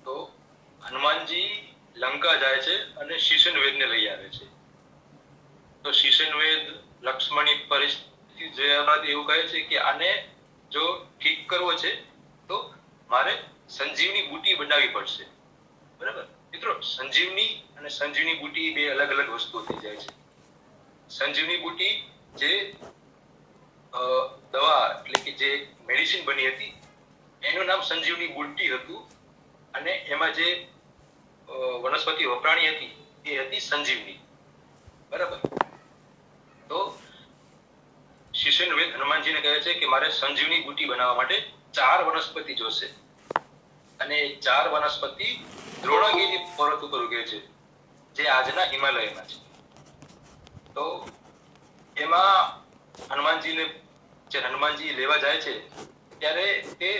[SPEAKER 2] તો હનુમાનજી લંકા જાય છે અને શિશેન વેદને લઈ આવે છે. તો શિશેન વેદ લક્ષ્મણની પરિસ્થિતિ જોયા બાદ એવું કહે છે કે આને જો ઠીક કરવો છે તો મારે સંજીવની બુટી બનાવવી પડશે. બરાબર. મિત્રો, સંજીવની અને સંજીવની બુટી બે અલગ અલગ વસ્તુ થઈ જાય છે. સંજીવની બુટી જે દવા એટલે કે જે મેડિસિન બની હતી એનું નામ સંજીવની બુટી હતું અને એમાં જે વનસ્પતિ વપરાણી હતી એ હતી સંજીવની. બરાબર. તો શિષ્ય વિશ્વન વેદ હનુમાનજીને કહે છે કે મારે સંજીવની બુટી બનાવવા માટે 4 વનસ્પતિ જોશે, અને 4 વનસ્પતિ દ્રોણગિરી પર્વત ઉપર ઉગે છે, જે આજના હિમાલયમાં છે. તો એમાં હનુમાનજી લેવા જાય છે ત્યારે તે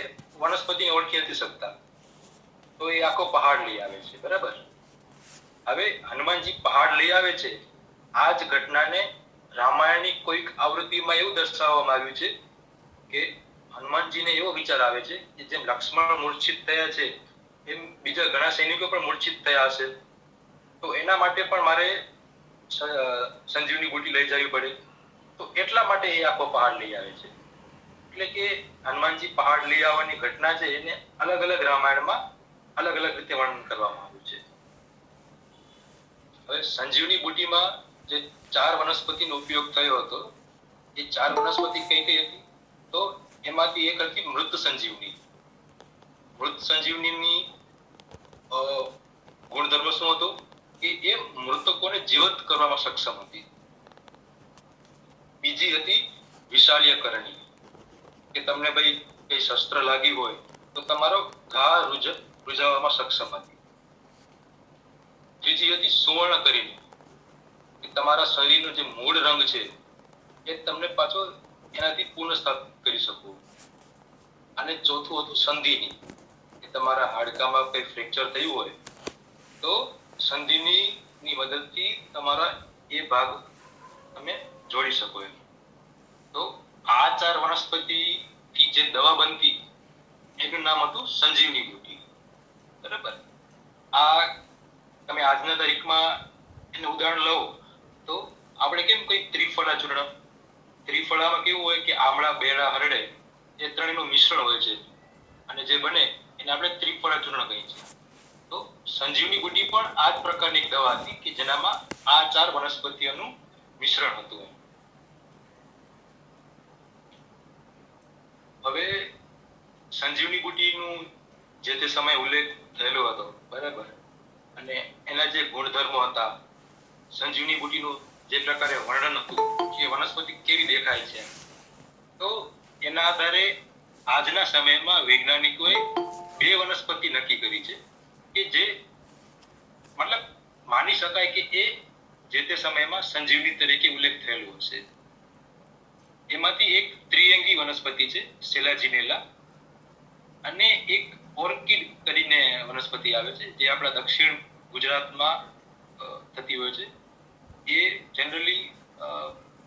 [SPEAKER 2] વનસ્પતિને ઓળખી નથી શકતા, તો એ આખો પહાડ લઈ આવે છે. બરાબર. હવે હનુમાનજી પહાડ લઈ આવે છે. આ જ ઘટનાને રામાયણની કોઈક આવૃત્તિમાં એવું દર્શાવવામાં આવ્યું છે કે હનુમાનજીને એવો વિચાર આવે છે કે જેમ લક્ષ્મણ મૂર્છિત થયા છે એમ બીજા ઘણા સૈનિકો પણ મૂર્છિત થયા હશે, તો એના માટે પણ મારે સંજીવની બુટી લઈ જવી પડે, તો એટલા માટે એ આખો પહાડ લઈ આવે છે. એટલે કે હનુમાનજી પહાડ લઈ આવવાની ઘટના છે એને અલગ અલગ રામાયણમાં અલગ અલગ રીતે વર્ણન કરવામાં આવ્યું છે. હવે સંજીવની બુટીમાં જે 4 વનસ્પતિનો ઉપયોગ થયો હતો, એ 4 વનસ્પતિ કઈ કઈ હતી? તો એમાંથી એક હતી મૃત સંજીવની. મૃત સંજીવનીની ગુણધર્મ શું હતો કે એ મૃતકોને જીવંત કરવામાં સક્ષમ હતી. બીજી હતી વિશાલ્યકરણી, કે તમને ભાઈ કઈ શસ્ત્ર લાગી હોય તો તમારો ઘા રૂઝાવવામાં સક્ષમ હતી. ત્રીજી હતી સુવર્ણકરીણી, કે તમારા શરીરનો જે મૂળ રંગ છે એ તમને પાછો એનાથી પુનઃસ્થાપિત કરી શકો. અને ચોથું હતું સંધિની, કે તમારા હાડકામાં કઈ ફ્રેક્ચર થયું હોય તો સંધિની મદદથી તમારા એ ભાગ તમે જોડી શકો એમ. તો આ 4 વનસ્પતિથી જે દવા બનતી એનું નામ હતું સંજીવની બુટી. બરાબર. આ તમે આજના તારીખમાં એનું ઉદાહરણ લો તો આપણે કેમ કોઈ ત્રિફળા ચૂર્ણ, ત્રિફળામાં કેવું હોય કે આમળા, બેરા, હરડે એ ત્રણેયનું મિશ્રણ હોય છે, અને જે બને એને આપણે ત્રિફળા ચૂર્ણ કહીએ છીએ. તો સંજીવની બુટી પણ આ જ પ્રકારની એક દવા હતી કે જેનામાં આ 4 વનસ્પતિઓનું મિશ્રણ હતું. હવે સંજીવની બુટીનું જે તે સમયે ઉલ્લેખ થયેલો હતો. બરાબર. અને એના જે ગુણધર્મો હતા, સંજીવની બુટીનું જે પ્રકારે વર્ણન હતું કે વનસ્પતિ કેવી દેખાય છે, તો એના આધારે આજના સમયમાં વૈજ્ઞાનિકોએ 2 વનસ્પતિ નક્કી કરી છે કે જે મતલબ માની શકાય કે એ જે તે સમયમાં સંજીવની તરીકે ઉલ્લેખ થયેલો હશે. એમાંથી એક ત્રિઅંગી વનસ્પતિ છે સેલાજિનેલા, અને એક ઓર્કિડ કરીને વનસ્પતિ આવે છે જે આપણા દક્ષિણ ગુજરાતમાં થતી હોય છે. એ જનરલી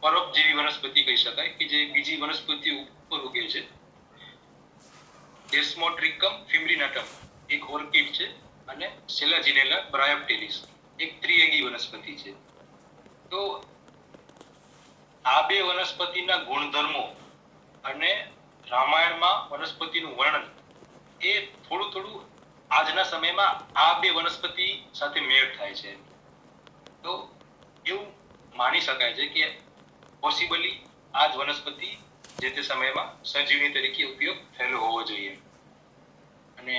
[SPEAKER 2] પરોપજીવી વનસ્પતિ કહી શકાય કે જે બીજી વનસ્પતિ ઉપર ઉગે છે. ડેસ્મોટ્રિકમ ફિમ્બ્રિનાટમ એક ઓર્કિડ છે, અને સેલાજિનેલા બ્રાયોપ્ટેરિસ એક ત્રિઅંગી વનસ્પતિ છે. તો આ 2 વનસ્પતિના ગુણધર્મો અને રામાયણમાં વનસ્પતિનું વર્ણન એ થોડું આજના સમયમાં આ 2 વનસ્પતિ સાથે મેળ થાય છે. તો એવું માની શકાય છે કે પોસિબલી આ જ વનસ્પતિ જે તે સમયમાં સંજીવની તરીકે ઉપયોગ થયેલો હોવો જોઈએ. અને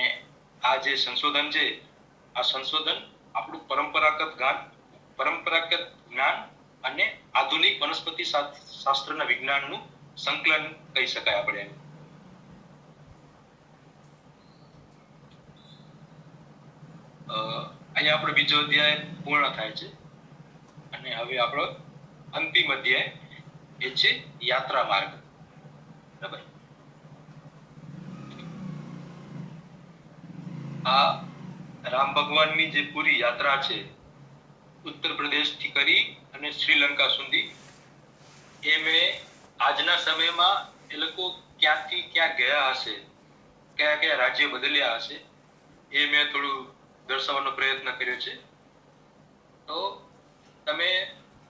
[SPEAKER 2] આ જે સંશોધન છે, આ સંશોધન આપણું પરંપરાગત જ્ઞાન અને આધુનિક વનસ્પતિ શાસ્ત્રના વિજ્ઞાનનું સંકલન કહી શકાય આપણે. અહીંયા આપણો બીજો અધ્યાય પૂર્ણ થાય છે, અને હવે આપણો અંતિમ અધ્યાય એ છે યાત્રા માર્ગ. બરાબર. આ રામ ભગવાનની જે પૂરી યાત્રા છે ઉત્તર પ્રદેશથી કરી અને શ્રીલંકા સુધી, એ મેં આજના સમયમાં એ લોકો ક્યાંથી ક્યાં ગયા હશે, કયા કયા રાજ્ય બદલ્યા હશે, એ મેં થોડું દર્શાવવાનો પ્રયત્ન કર્યો છે. તો તમે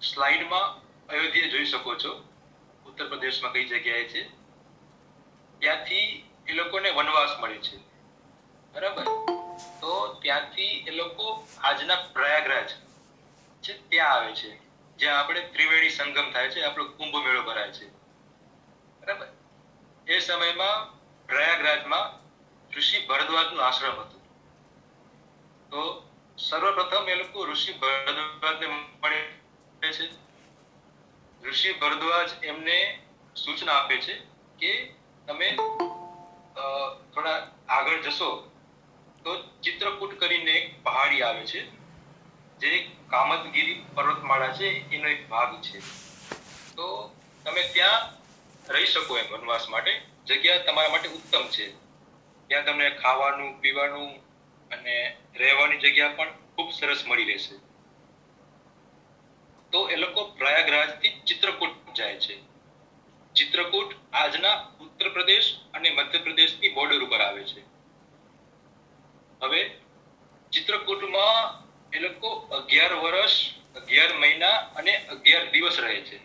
[SPEAKER 2] સ્લાઇડમાં અયોધ્યા જોઈ શકો છો, ઉત્તર પ્રદેશમાં કઈ જગ્યાએ છે. ત્યાંથી એ લોકોને વનવાસ મળે છે. બરાબર. તો ત્યાંથી એ લોકો આજના પ્રયાગરાજ છે ત્યાં આવે છે, જ્યાં આપણે ત્રિવેણી સંગમ થાય છે, આપણો કુંભ મેળો ભરાય છે. બરાબર. એ સમયમાં પ્રયાગરાજમાં ઋષિ ભરદ્વાજનું આશ્રમ હતું. તો સર્વપ્રથમ એ લોકો ઋષિ ભરદ્વાજને મળે છે. ઋષિ ભરદ્વાજ એમને સૂચના આપે છે કે તમે થોડા આગળ જશો તો ચિત્રકૂટ કરીને એક પહાડી આવે છે, જે કામતગીરી પર્વતમાળા છે એનો એક ભાગ છે. તો તમે ત્યાં રહી શકો એમ વનવાસ માટે જગ્યા તમારા માટે ઉત્તમ છે. ત્યાં તમને ખાવાનું પીવાનું અને રહેવાની જગ્યા પણ ખૂબ સરસ મળી રહેશે. તો એ લોકો પ્રયાગરાજથી ચિત્રકૂટ જાય છે. ચિત્રકૂટ આજના ઉત્તર પ્રદેશ અને મધ્યપ્રદેશની બોર્ડર ઉપર આવે છે. હવે ચિત્રકૂટમાં એ લોકો 11 વર્ષ 11 મહિના અને 11 દિવસ રહે છે.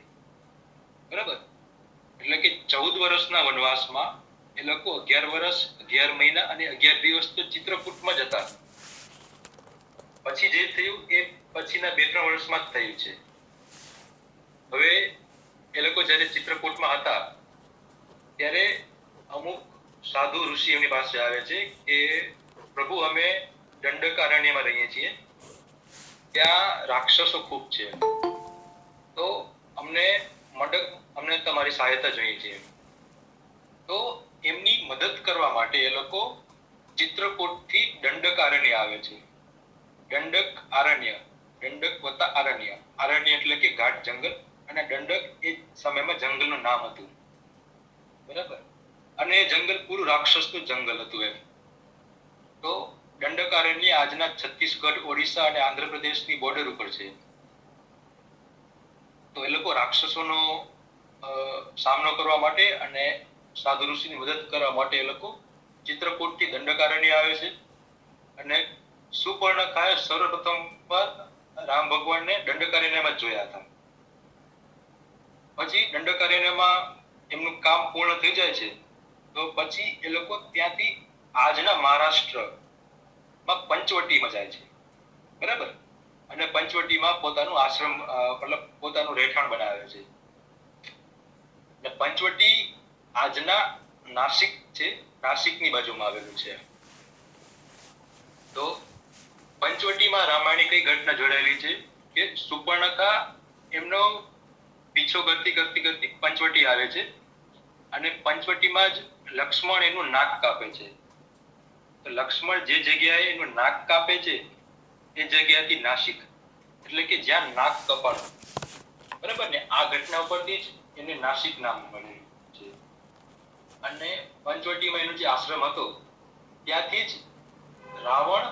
[SPEAKER 2] બરાબર, એટલે કે 14 વર્ષના વનવાસમાં એ લોકો 11 વર્ષ 11 મહિના અને 11 દિવસ તો ચિત્રકૂટમાં જ હતા. પછી જે થયું એ પછીના 2-3 વર્ષમાં જ થયું છે. હવે એ લોકો જ્યારે ચિત્રકૂટમાં હતા ત્યારે અમુક સાધુ ઋષિ એમની પાસે આવે છે કે પ્રભુ, અમે દંડકારણ્યમાં રહીએ છીએ, ત્યાં રાક્ષસો ખૂબ છે, તો અમને તમારી સહાયતા જોઈએ છે. તો એમની મદદ કરવા માટે એ લોકો ચિત્રકૂટથી દંડકારણ્ય આવે છે. દંડક આરણ્ય, દંડક વત્તા આરણ્ય, આરણ્ય એટલે કે ઘાટ જંગલ, અને દંડક એ સમયમાં જંગલનું નામ હતું. બરાબર, અને એ જંગલ પૂરું રાક્ષસનું જંગલ હતું એમ. તો દંડકારણ્ય આજના છત્તીસગઢ, ઓડિશા અને આંધ્રપ્રદેશની બોર્ડર ઉપર છે. તો એ લોકો રાક્ષસોનો સામનો કરવા માટે અને સાધુ ઋષિની મદદ કરવા માટે એ લોકો ચિત્રકૂટથી દંડકારણ્ય આવે છે. અને સુપર્ણખાએ સર્વપ્રથમ વાર રામ ભગવાનને દંડકારણ્યમાં જોયા હતા. પછી દંડકારણ્યમાં એમનું કામ પૂર્ણ થઈ જાય છે તો પછી એ લોકો ત્યાંથી આજના મહારાષ્ટ્રમાં પંચવટીમાં જાય છે. બરાબર, અને પંચવટીમાં પોતાનું આશ્રમ મતલબ પોતાનું રહેઠાણ બનાવે છે. અને પંચવટી આજના નાસિક છે, નાસિકની બાજુમાં આવેલું છે. તો પંચવટીમાં રામાયણની કઈ ઘટના જોડાયેલી છે કે સુપર્ણખા એમનો પીછો કરતી પંચવટી આવે છે, અને પંચવટીમાં જ લક્ષ્મણ એનું નાક કાપે છે. તો લક્ષ્મણ જે જગ્યાએ એનું નાક કાપે છે એ જગ્યાથી નાસિક, એટલે કે જ્યાં નાક કપાળું. બરાબર ને, આ ઘટના ઉપરથી જ એને નાસિક નામ મળ્યું છે. અને પંચવટીમાં એનો જે આશ્રમ હતો ત્યાંથી જ રાવણ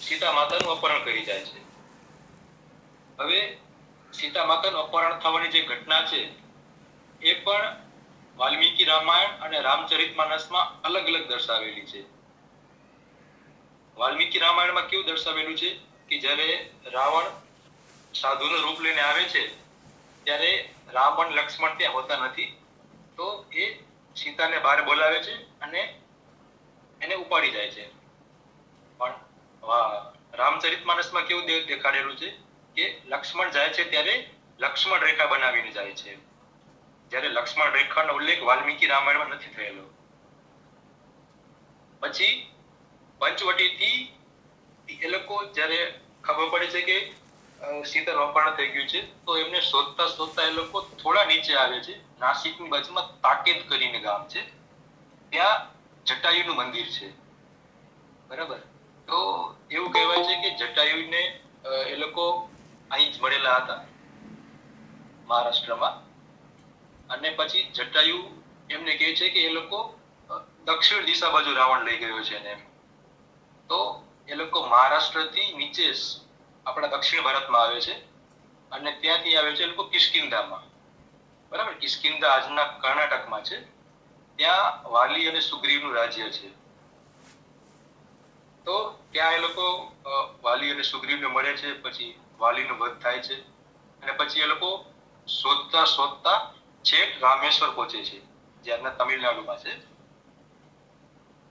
[SPEAKER 2] સીતા માતાનું અપહરણ કરી જાય છે. હવે સીતા માતાનું અપહરણ થવાની જે ઘટના છે એ પણ વાલ્મીકી રામાયણ અને રામચરિતમાનસમાં અલગ અલગ દર્શાવેલી છે. વાલ્મીકી રામાયણમાં કેવું દર્શાવેલું છે કે જ્યારે રાવણ સાધુનું રૂપ લઈને આવે છે ત્યારે રામ અને લક્ષ્મણ ત્યાં હોતા નથી, તો એ સીતાને બહાર બોલાવે છે અને એને ઉપાડી જાય છે. પણ રામચરિતમાનસમાં કેવું દેખાડેલું છે કે લક્ષ્મણ જાય છે ત્યારે લક્ષ્મણ રેખા બનાવીને જાય છે, જ્યારે લક્ષ્મણ રેખાનો ઉલ્લેખ વાલ્મીકી રામાયણમાં નથી થયેલો. પછી પંચવટીથી એ લોકો જ્યારે ખબર પડે છે કે સીતાનું અપહરણ થઈ ગયું છે તો એમને શોધતા શોધતા એ લોકો થોડા નીચે આવે છે. નાસિકની બાજુમાં તાકેત કરીને ગામ છે, ત્યાં જટાયુનું મંદિર છે. બરાબર, તો એવું કહેવાય છે કે જટાયુને એ લોકો અહીં જ મળેલા હતા મહારાષ્ટ્રમાં. અને પછી જટાયુ એમને કહે છે કે એ લોકો દક્ષિણ દિશા બાજુ રાવણ લઈ ગયો છે ને. તો એ લોકો મહારાષ્ટ્રથી નીચે આપણા દક્ષિણ ભારતમાં આવે છે, અને ત્યાંથી આવે છે એ લોકો કિષ્કિંધામાં. બરાબર, કિષ્કિંધા આજના કર્ણાટકમાં છે. ત્યાં વાલી અને સુગ્રીવનું રાજ્ય છે. તો ત્યાં એ લોકો વાલી અને સુગ્રીવને મળે છે, પછી વાલીનો વધ થાય છે, અને પછી એ લોકો શોધતા શોધતા છેક રામેશ્વર પહોંચે છે, જે આજના તમિલનાડુમાં છે.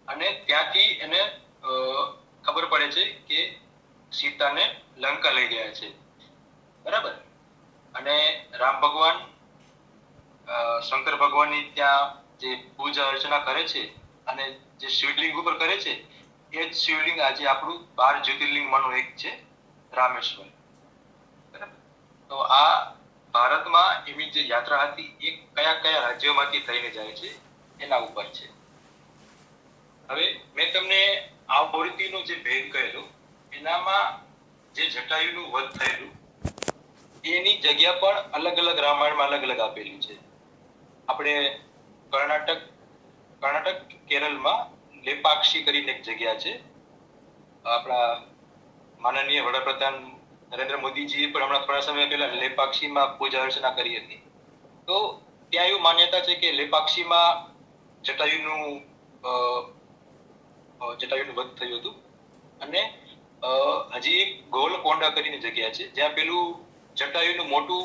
[SPEAKER 2] અને ત્યાંથી એને ખબર પડે છે કે સીતાને લંકા લઈ ગયા છે. બરાબર, અને રામ ભગવાન શંકર ભગવાનની ત્યાં જે પૂજા અર્ચના કરે છે અને જે શિવલિંગ ઉપર કરે છે એ જ શિવલિંગ આજે આપણું 12 જ્યોતિર્લિંગમાંનું એક છે, રામેશ્વર. બરાબર, તો આ ભારતમાં એમની જે યાત્રા હતી એ કયા કયા રાજ્યોમાંથી થઈને જાય છે એના ઉપર છે. હવે મેં તમને આવૃત્તિનો જે ભેદ કહેલો એનામાં જે જટાયુનું વધ થયેલું એની જગ્યા પણ અલગ અલગ રામાયણમાં અલગ અલગ આપેલી છે. આપણે કર્ણાટક કેરળમાં લેપાક્ષી કરીને એક જગ્યા છે. આપણા માનનીય વડાપ્રધાન નરેન્દ્ર મોદીજીએ પણ હમણાં થોડા સમય પહેલા લેપાક્ષીમાં પૂજા અર્ચના કરી હતી. તો ત્યાં એવું માન્યતા છે કે લેપાક્ષીમાં જટાયુનું વધ થયું હતું. અને હજી એક ગોલકોંડા કરીને જગ્યા છે જ્યાં પેલું જટાયુનું મોટું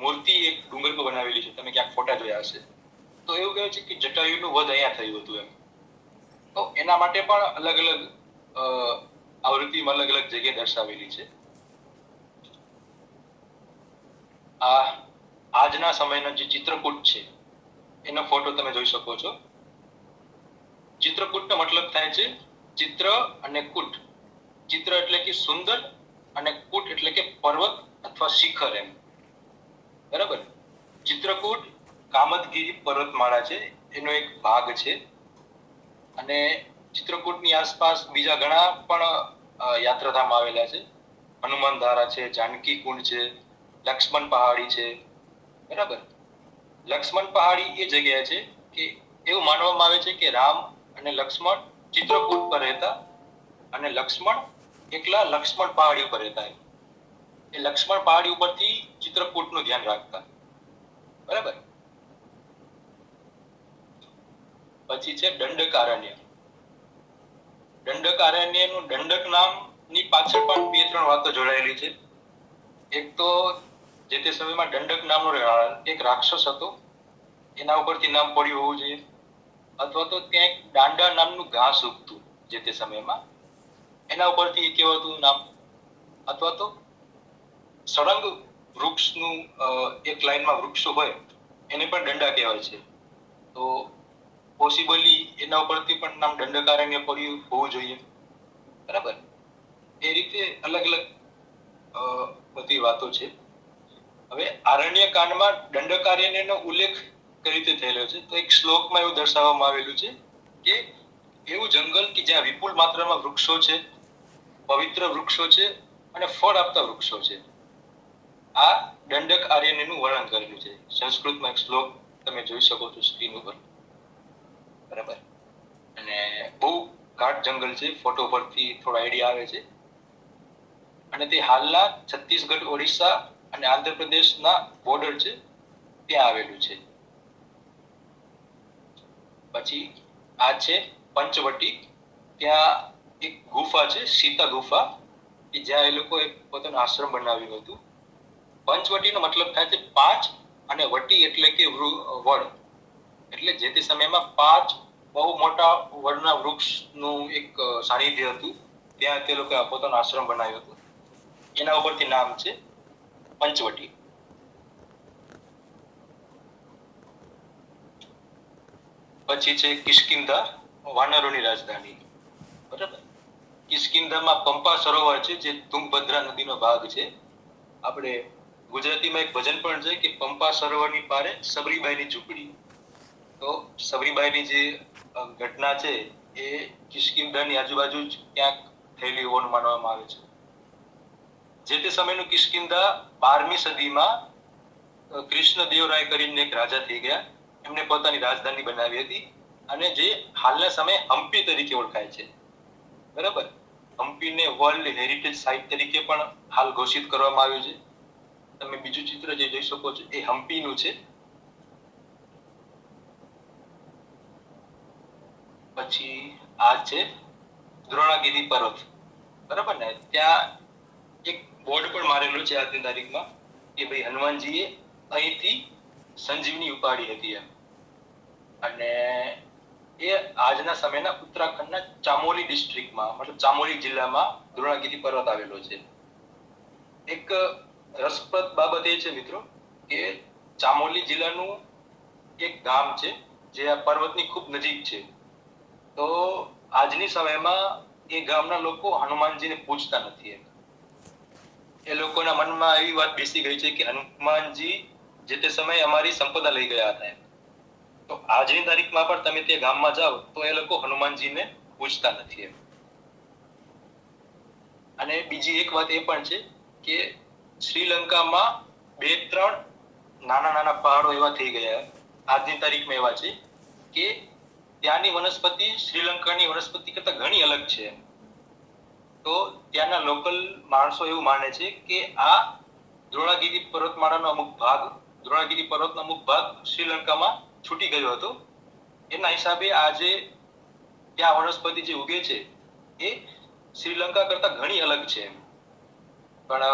[SPEAKER 2] મૂર્તિ એક ડુંગર પર બનાવેલી છે. તમે ક્યાંક ફોટા જોયા હશે. તો એવું કહે છે કે જટાયુનું વધ અહીંયા થયું હતું એમ. તો એના માટે પણ અલગ અલગ આવૃત્તિમાં અલગ અલગ જગ્યાએ દર્શાવેલી છે. આજના સમયનો જે ચિત્રકૂટ છે એનો ફોટો તમે જોઈ શકો છો. ચિત્રકૂટનો મતલબ થાય છે ચિત્ર અને કૂટ. ચિત્ર એટલે કે સુંદર અને કૂટ એટલે કે પર્વત અથવા શિખર એમ. બરાબર. ચિત્રકૂટ કામદગીરી પર્વતમાળા છે એનો એક ભાગ છે. અને ચિત્રકૂટની આસપાસ બીજા ઘણા પણ યાત્રાધામ આવેલા છે. હનુમાન ધારા છે, જાનકી કુંડ છે, લક્ષ્મણ પહાડી છે. બરાબર. લક્ષ્મણ પહાડી એ જગ્યા છે કે એવું માનવામાં આવે છે કે રામ અને લક્ષ્મણ ચિત્રકૂટ પર રહેતા અને લક્ષ્મણ એકલા લક્ષ્મણ પહાડી ઉપર રહેતા. એ લક્ષ્મણ પહાડી ઉપરથી ચિત્રકૂટનું ધ્યાન રાખતા. બરાબર. પછી છે દંડકારણ્ય. દંડકારણ્યનું દંડક નામની પાછળ પણ બે ત્રણ વાતો જોડાયેલી છે. એક તો જે તે સમયમાં દંડક નામનો એક રાક્ષસ હતો, એના ઉપરથી નામ પડ્યું હોવું જોઈએ. અથવા તો ત્યાં એક દાંડા નામનું ઘાસ ઉગતું જે તે સમયમાં, એના ઉપરથી કહેવાતું નામ. અથવા તો સળંગ વૃક્ષનું એક લાઈનમાં વૃક્ષો હોય એને પણ દંડા કહેવાય છે. તો પોસિબલી એના ઉપરથી પણ નામ દંડકારણ્ય પડ્યું હોવું જોઈએ. બરાબર. એ રીતે અલગ અલગ બધી વાતો છે. હવે આરણ્ય કાંડમાં દંડકારણ્યનો ઉલ્લેખ કઈ રીતે થયેલો છે તો એક શ્લોકમાં એવું દર્શાવવામાં આવેલું છે કે એવું જંગલ કે જ્યાં વિપુલ માત્રામાં વૃક્ષો છે, પવિત્ર વૃક્ષો છે અને ફળ આપતા વૃક્ષો છે. આ દંડક આરણ્યનું વર્ણન કરેલું છે. સંસ્કૃતમાં એક શ્લોક તમે જોઈ શકો છો સ્ક્રીન ઉપર. બરાબર. અને બહુ ગાઢ જંગલ છે. ફોટો પરથી થોડો આઈડિયા આવે છે. અને તે હાલના છત્તીસગઢ, ઓડિશા અને આંધ્રપ્રદેશના બોર્ડર છે ત્યાં આવેલું છે. પછી આ છે પંચવટી. ત્યાં એક ગુફા છે, સીતા ગુફા, કે જ્યાં એ લોકોએ પોતાનું આશ્રમ બનાવ્યું હતું. પંચવટીનો મતલબ થાય છે 5 અને વટી એટલે કે વડ. એટલે જે તે સમયમાં 5 બહુ મોટા વડના વૃક્ષનું એક સાનિધ્ય હતું. ત્યાં તે લોકોએ પોતાનો આશ્રમ બનાવ્યો હતો. એના ઉપરથી નામ છે પંચવટી. પછી છે કિષ્કિંધા, વાનરોની રાજધાની. બરાબર. કિષ્કિંધામાં પંપા સરોવર છે જે તુંગભદ્રા નદીનો ભાગ છે. આપણે ગુજરાતીમાં એક ભજન પણ છે કે પંપા સરોવરની પારે સબરીબાઈની ઝૂંપડી. તો સબરીબાઈની જે ઘટના છે એ કિષ્કિંધાની આજુબાજુ જ ક્યાંક થયેલી હોવાનું માનવામાં આવે છે. જે તે સમયનું કિષ્કિંધા 12મી સદીમાં કૃષ્ણદેવરાય કરીને એક રાજા થઈ ગયા. એમને પોતાની રાજધાની બનાવી હતી અને જે હાલના સમયે હમ્પી તરીકે ઓળખાય છે. બરાબર. હમ્પીને વર્લ્ડ હેરિટેજ સાઇટ તરીકે પણ હાલ ઘોષિત કરવામાં આવ્યું છે. તમે બીજું ચિત્ર જે જોઈ શકો છો એ હમ્પીનું છે. પછી આ છે દ્રોણાગીરી પર્વત. બરાબર ને. ત્યાં એક બોર્ડ પણ મારેલું છે આજની તારીખમાં કે ભાઈ હનુમાનજીએ અહીંથી સંજીવની ઉપાડી હતી એમ. અને એ આજના સમયના ઉત્તરાખંડના ચામોલી ડિસ્ટ્રિક્ટમાં, મતલબ ચામોલી જિલ્લામાં દ્રોણાગીરી પર્વત આવેલો છે. એક રસપ્રદ બાબત એ છે મિત્રો કે ચામોલી જિલ્લાનું એક ગામ છે જે આ પર્વતની ખૂબ નજીક છે. તો આજની સમયમાં એ ગામના લોકો હનુમાનજીને પૂજતા નથી. એ લોકોના મનમાં એવી વાત બેસી ગઈ છે કે હનુમાનજી જે તે સમયે અમારી સંપદા લઈ ગયા હતા એમ. તો આજની તારીખમાં પણ તમે તે ગામમાં જાઓ તો એ લોકો હનુમાનજીને પૂજતા નથી એમ. અને બીજી એક વાત એ પણ છે કે શ્રીલંકામાં 2-3 નાના નાના પહાડો એવા થઈ ગયા આજની તારીખમાં એવા છે કે ત્યાંની વનસ્પતિ શ્રીલંકાની વનસ્પતિ કરતા ઘણી અલગ છે. તો ત્યાંના લોકલ માણસો એવું માને છે કે આ દ્રોણાગીરી પર્વતમાળાનો અમુક ભાગ શ્રીલંકામાં છૂટી ગયો હતો. એના હિસાબે આજે ત્યાં વનસ્પતિ જે ઉગે છે એ શ્રીલંકા કરતા ઘણી અલગ છે. પણ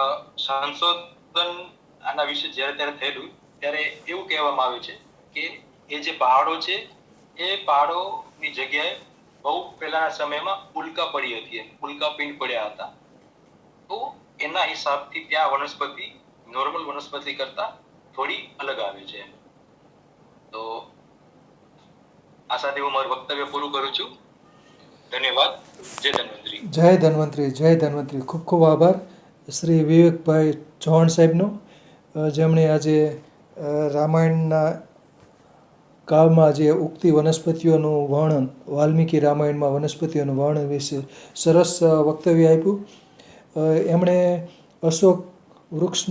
[SPEAKER 2] સંશોધન આના વિશે જ્યારે ત્યારે થયેલું ત્યારે એવું કહેવામાં આવે છે કે એ જે પહાડો છે એ પહાડોની જગ્યાએ બહુ પહેલાના સમયમાં ઉલ્કા પડી હતી, ઉલ્કા પિંડ પડ્યા હતા. તો એના હિસાબથી ત્યાં વનસ્પતિ નોર્મલ વનસ્પતિ કરતા થોડી અલગ આવે છે. તો આ સાથે હું મારું વક્તવ્ય પૂરું કરું છું. ધન્યવાદ. જય ધન્વંતરી.
[SPEAKER 1] જય ધન્વંતરી, જય ધન્વંતરી. ખૂબ ખૂબ આભાર શ્રી વિવેકભાઈ ચૌહાણ સાહેબનો, જેમણે આજે રામાયણના કાળમાં જે ઉગતી વનસ્પતિઓનું વર્ણન, વાલ્મીકી રામાયણમાં વનસ્પતિઓનું વર્ણન વિશે સરસ વક્તવ્ય આપ્યું. એમણે અશોક વૃક્ષ,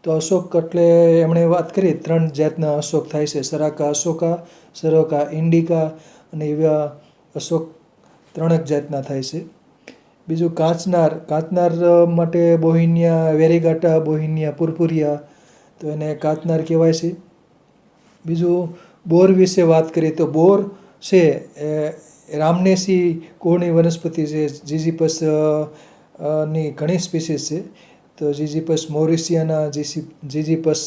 [SPEAKER 1] તો અશોક એટલે એમણે વાત કરી 3 જાતના અશોક થાય છે: સરાકા અશોકા, સરોકા ઇન્ડિકા અને એવા અશોક 3 જાતના થાય છે. બીજું કાચનાર માટે બોહિનિયા વેરીગાટા, બોહિનિયા પુરપુરિયા, તો એને કાચનાર કહેવાય છે. બીજું બોર વિશે વાત કરીએ તો બોર છે એ રામનેસી કુળની વનસ્પતિ છે. જીજીપસ ની ઘણી સ્પીસીસ છે. તો જીજીપસ મોરિસિયાના, જીજીપસ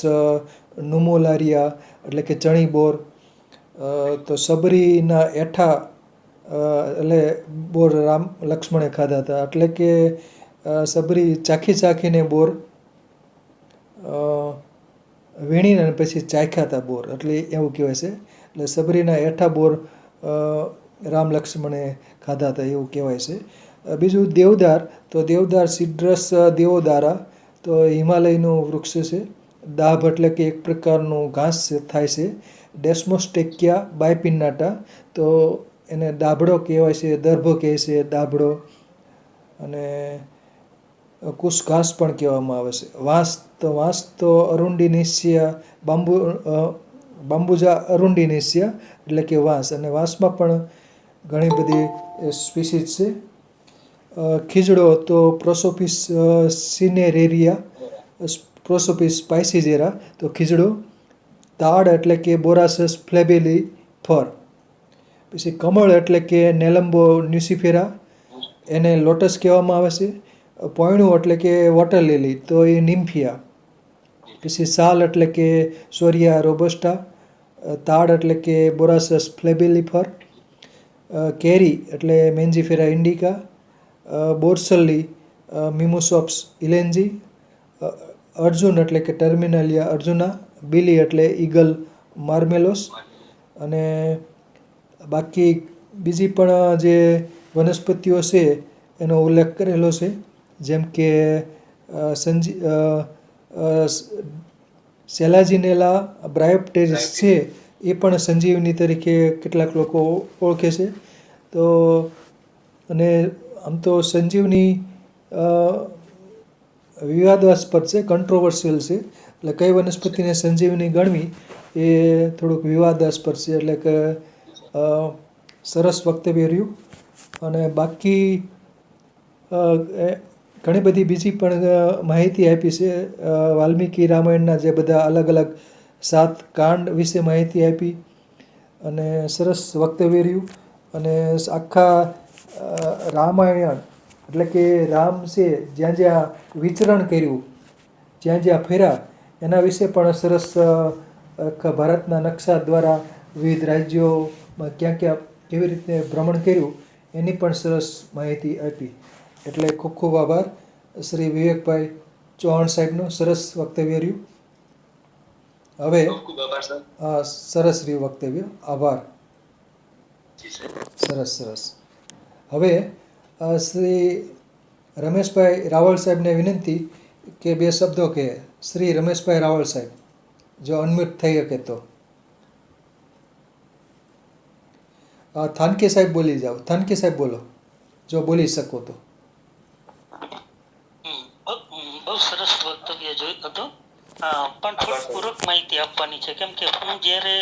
[SPEAKER 1] નુમોલારિયા એટલે કે ચણી બોર, તો સબરીના એઠા એટલે બોર રામ લક્ષ્મણે ખાધા હતા. એટલે કે સબરી ચાખીને બોર વીણીને પછી ચાખ્યા હતા બોર, એટલે એવું કહેવાય છે. એટલે સબરીના એઠા બોર રામ લક્ષ્મણે ખાધા હતા એવું કહેવાય છે. બીજું દેવદાર, તો દેવદાર સિડ્રસ દેવોદારા, તો હિમાલયનું વૃક્ષ છે. દાભ એટલે કે એક પ્રકારનું ઘાસ થાય છે. ડેસ્મોસ્ટેકિયા બાયપિન્નાટા, તો એને દાભડો કહેવાય છે, દર્ભ કહે છે, દાભડો, અને કુશ ઘાસ પણ કહેવામાં આવે છે. વાંસ તો અરુન્ડિનેશિયા, બાંબુજા અરુન્ડિનેશિયા એટલે કે વાંસ, અને વાંસમાં પણ ઘણી બધી સ્પીસીસ છે. ખીજડો તો પ્રોસોપિસ સિનેરેરિયા, પ્રોસોપિસ સ્પાઇસીજેરા, તો ખીજડો. તાડ એટલે કે બોરાસસ ફ્લેબેલી ફર. પછી કમળ એટલે કે નેલમ્બો ન્યુસિફેરા, એને લોટસ કહેવામાં આવે છે. પોયણું એટલે કે વોટર લીલી, તો એ નિમ્ફિયા. પછી સાલ એટલે કે સોરિયા રોબસ્ટા. તાડ એટલે કે બોરાસસ ફ્લેબેલિફર. કેરી એટલે મેન્જીફેરા ઇન્ડિકા. બોરસલ્લી મિમુસોપ્સ ઇલેન્જી. અર્જુન એટલે કે ટર્મિનાલિયા અર્જુના. બિલી એટલે ઈગલ માર્મેલોસ. અને બાકી બીજી પણ જે વનસ્પતિઓ છે એનો ઉલ્લેખ કરેલો છે, જેમ કે સેલાજિનેલા બ્રાયોપ્ટેરિસ છે, એ પણ સંજીવની તરીકે કેટલાક લોકો ઓળખે છે. તો અને આમ તો સંજીવની વિવાદાસ્પદ છે, કંટ્રોવર્સિયલ છે. એટલે કઈ વનસ્પતિને સંજીવની ગણવી એ થોડુંક વિવાદાસ્પદ છે. એટલે કે સરસ વક્તવ્ય રહ્યું. અને બાકી ઘણી બધી બીજી પણ માહિતી આપી છે. વાલ્મીકી રામાયણના જે બધા અલગ અલગ 7 કાંડ વિશે માહિતી આપી, અને સરસ વક્તવ્ય રહ્યું. અને આખા રામાયણ એટલે કે રામ છે જ્યાં જ્યાં વિચરણ કર્યું, જ્યાં જ્યાં ફર્યા, એના વિશે પણ સરસ આખા ભારતના નકશા દ્વારા વિવિધ રાજ્યોમાં ક્યાં ક્યાં કેવી રીતે ભ્રમણ કર્યું એની પણ સરસ માહિતી આપી. એટલે ખૂબ ખૂબ આભાર શ્રી વિવેકભાઈ ચૌહાણ સાહેબનો. સરસ વક્તવ્ય રહ્યું. હવે સરસ રહ્યું વક્તવ્ય. આભાર. સરસ. હવે શ્રી રમેશભાઈ રાવળ સાહેબને વિનંતી કે બે શબ્દો કે શ્રી રમેશભાઈ રાવળ સાહેબ, જો અનમ્યુટ થઈ શકે તો. થાનકી સાહેબ બોલી જાઓ. થાનકી સાહેબ બોલો, જો બોલી શકો તો.
[SPEAKER 3] બહુ સરસ વક્તવ્ય જોયું હતું. પણ થોડી પૂરક માહિતી આપવાની છે, કેમ કે હું જ્યારે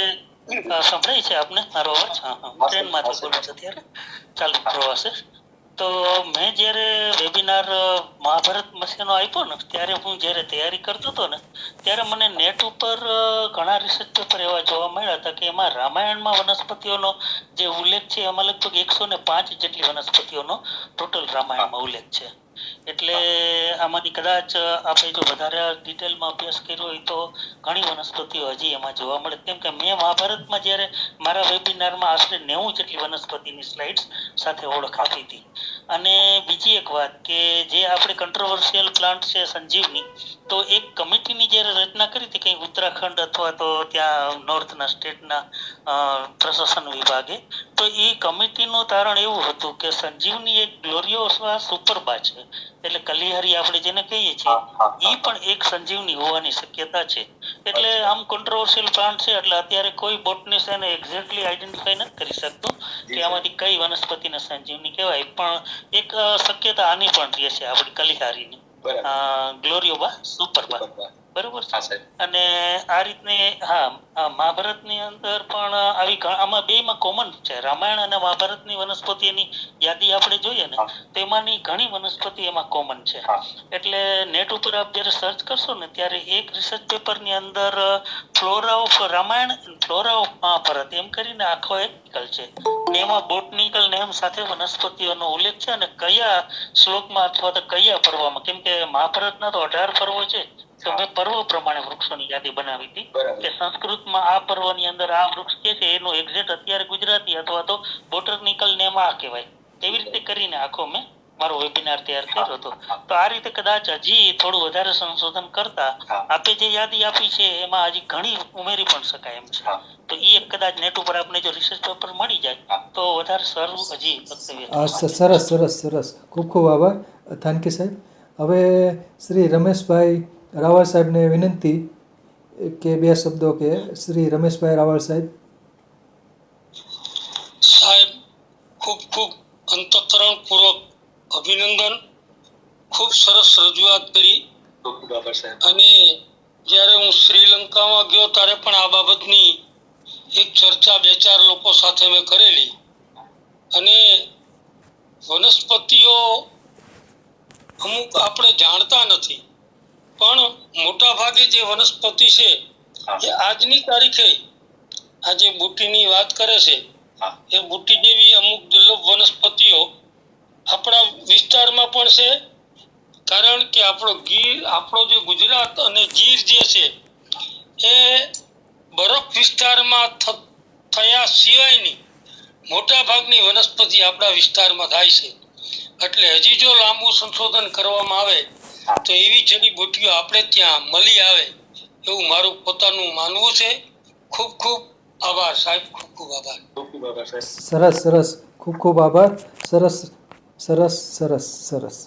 [SPEAKER 3] સંભળાય છે આપને મારો અવાજ? હું ટ્રેનમાંથી બોલું છું અત્યારે, ચાલુ પ્રવાસે. તો મેં જ્યારે વેબિનાર મહાભારત મસીનો આપ્યો ને, ત્યારે હું જ્યારે તૈયારી કરતો હતો ને, ત્યારે મને નેટ ઉપર ઘણા રિસર્ચ પેપર એવા જોવા મળ્યા હતા કે એમાં રામાયણમાં વનસ્પતિઓનો જે ઉલ્લેખ છે એમાં લગભગ 105 જેટલી વનસ્પતિઓનો ટોટલ રામાયણમાં ઉલ્લેખ છે. એટલે આમાંથી કદાચ આપણે જો વધારે ડિટેલમાં અભ્યાસ કર્યો હોય તો ઘણી વનસ્પતિઓ હજી એમાં જોવા મળે. કેમ કે મેં મહાભારતમાં જ્યારે મારા વેબિનારમાં આશરે 90 જેટલી વનસ્પતિની સ્લાઇડ્સ સાથે ઓળખ આપી હતી. અને બીજી એક વાત કે જે આપણે કન્ટ્રોવર્શિયલ પ્લાન્ટ છે સંજીવની, તો એક કમિટીની જ્યારે રચના કરી હતી કંઈ ઉત્તરાખંડ અથવા તો ત્યાં નોર્થના સ્ટેટના પ્રશાસન વિભાગે, તો એ કમિટીનું તારણ એવું હતું કે સંજીવની એક ગ્લોરિયોસા સુપરબા છે, એટલે કલિહારી આપણે જેને કહીએ છીએ, એ પણ એક સંજીવની હોવાની શક્યતા છે. એટલે આમ કોન્ટ્રોવર્શિયલ પ્લાન્ટ છે, એટલે અત્યારે કોઈ બોટનિસ્ટ એને એક્ઝેક્ટલી આઈડેન્ટિફાઈ નથી કરી શકતો કે આમાંથી કઈ વનસ્પતિને સંજીવની કહેવાય. પણ એક શક્યતા આની પણ રહે છે, આપણી કલિહારીની ગ્લોરિયોબા સુપરબા, બરોબર છે. અને આ રીતની મહાભારતની અંદર પણ આવી આમાં બેમાં કોમન છે. રામાયણ અને મહાભારતની વનસ્પતિની યાદી આપણે જોઈએ ને, તો એમાંની ઘણી વનસ્પતિ એમાં કોમન છે. એટલે નેટ ઉપર આપ જયારે સર્ચ કરશો ને, ત્યારે એક રિસર્ચ પેપરની અંદર flora of Ramayana, flora of Mahabharata એમ કરીને આખો એક છે. એમાં બોટનિકલ નેમ સાથે વનસ્પતિઓનો ઉલ્લેખ છે અને કયા શ્લોકમાં અથવા તો કયા પર્વમાં, કેમ કે મહાભારતના તો 18 પર્વો છે, તો મેં પર્વ પ્રમાણે વૃક્ષોની યાદી બનાવી હતી કે સંસ્કૃતમાં આ પર્વની અંદર આ વૃક્ષ છે એનું એક્ઝેક્ટ અત્યારે ગુજરાતી અથવા તો બોટનિકલ નેમ આ કહેવાય. એવી રીતે કરીને આખો મેં મારો વેબિનાર તૈયાર કર્યો હતો. તો આ રીતે કદાચ હજી થોડું વધારે સંશોધન કરતા આપે જે યાદી આપી છે એમાં હજી ઘણી ઉમેરી પણ શકાય એમ છે. તો એ કદાચ નેટ ઉપર આપણે જો રિસર્ચ પેપર મળી જાય તો વધારે સારું હજી વક્તવ્ય.
[SPEAKER 1] સરસ સરસ સરસ, ખૂબ ખૂબ આભાર થાનકી સાહેબ. હવે શ્રી રમેશભાઈ રાવળ સાહેબને વિનંતી કે બે શબ્દો કે શ્રી રમેશભાઈ રાવળ સાહેબ.
[SPEAKER 4] સાહેબ, ખૂબ ખૂબ અંતઃકરણપૂર્વક અભિનંદન. ખૂબ સરસ રજૂઆત કરી. અને જ્યારે હું શ્રીલંકામાં ગયો ત્યારે પણ આ બાબતની એક ચર્ચા 2-4 લોકો સાથે મેં કરેલી. અને વનસ્પતિઓ અમુક આપણે જાણતા નથી, પણ મોટા ભાગે જે વનસ્પતિ છે એ આજની તારીખે આ જે બુટ્ટીની વાત કરે છે, એ બુટ્ટી જેવી અમુક દુર્લભ વનસ્પતિઓ આપણા વિસ્તારમાં પણ છે. કારણ કે આપણો જે ગુજરાત અને ગીર જે છે એ બરફ વિસ્તારમાં થયા સિવાયની મોટા ભાગની વનસ્પતિ આપણા વિસ્તારમાં થાય છે. એટલે હજી જો લાંબુ સંશોધન કરવામાં આવે તો એવી જડીબુટ્ટીઓ આપણે ત્યાં મળી આવે એવું મારું પોતાનું માનવું છે. ખૂબ ખૂબ આભાર સાહેબ, ખૂબ ખૂબ આભાર.
[SPEAKER 1] સરસ સરસ, ખૂબ ખૂબ આભાર. સરસ સરસ સરસ સરસ.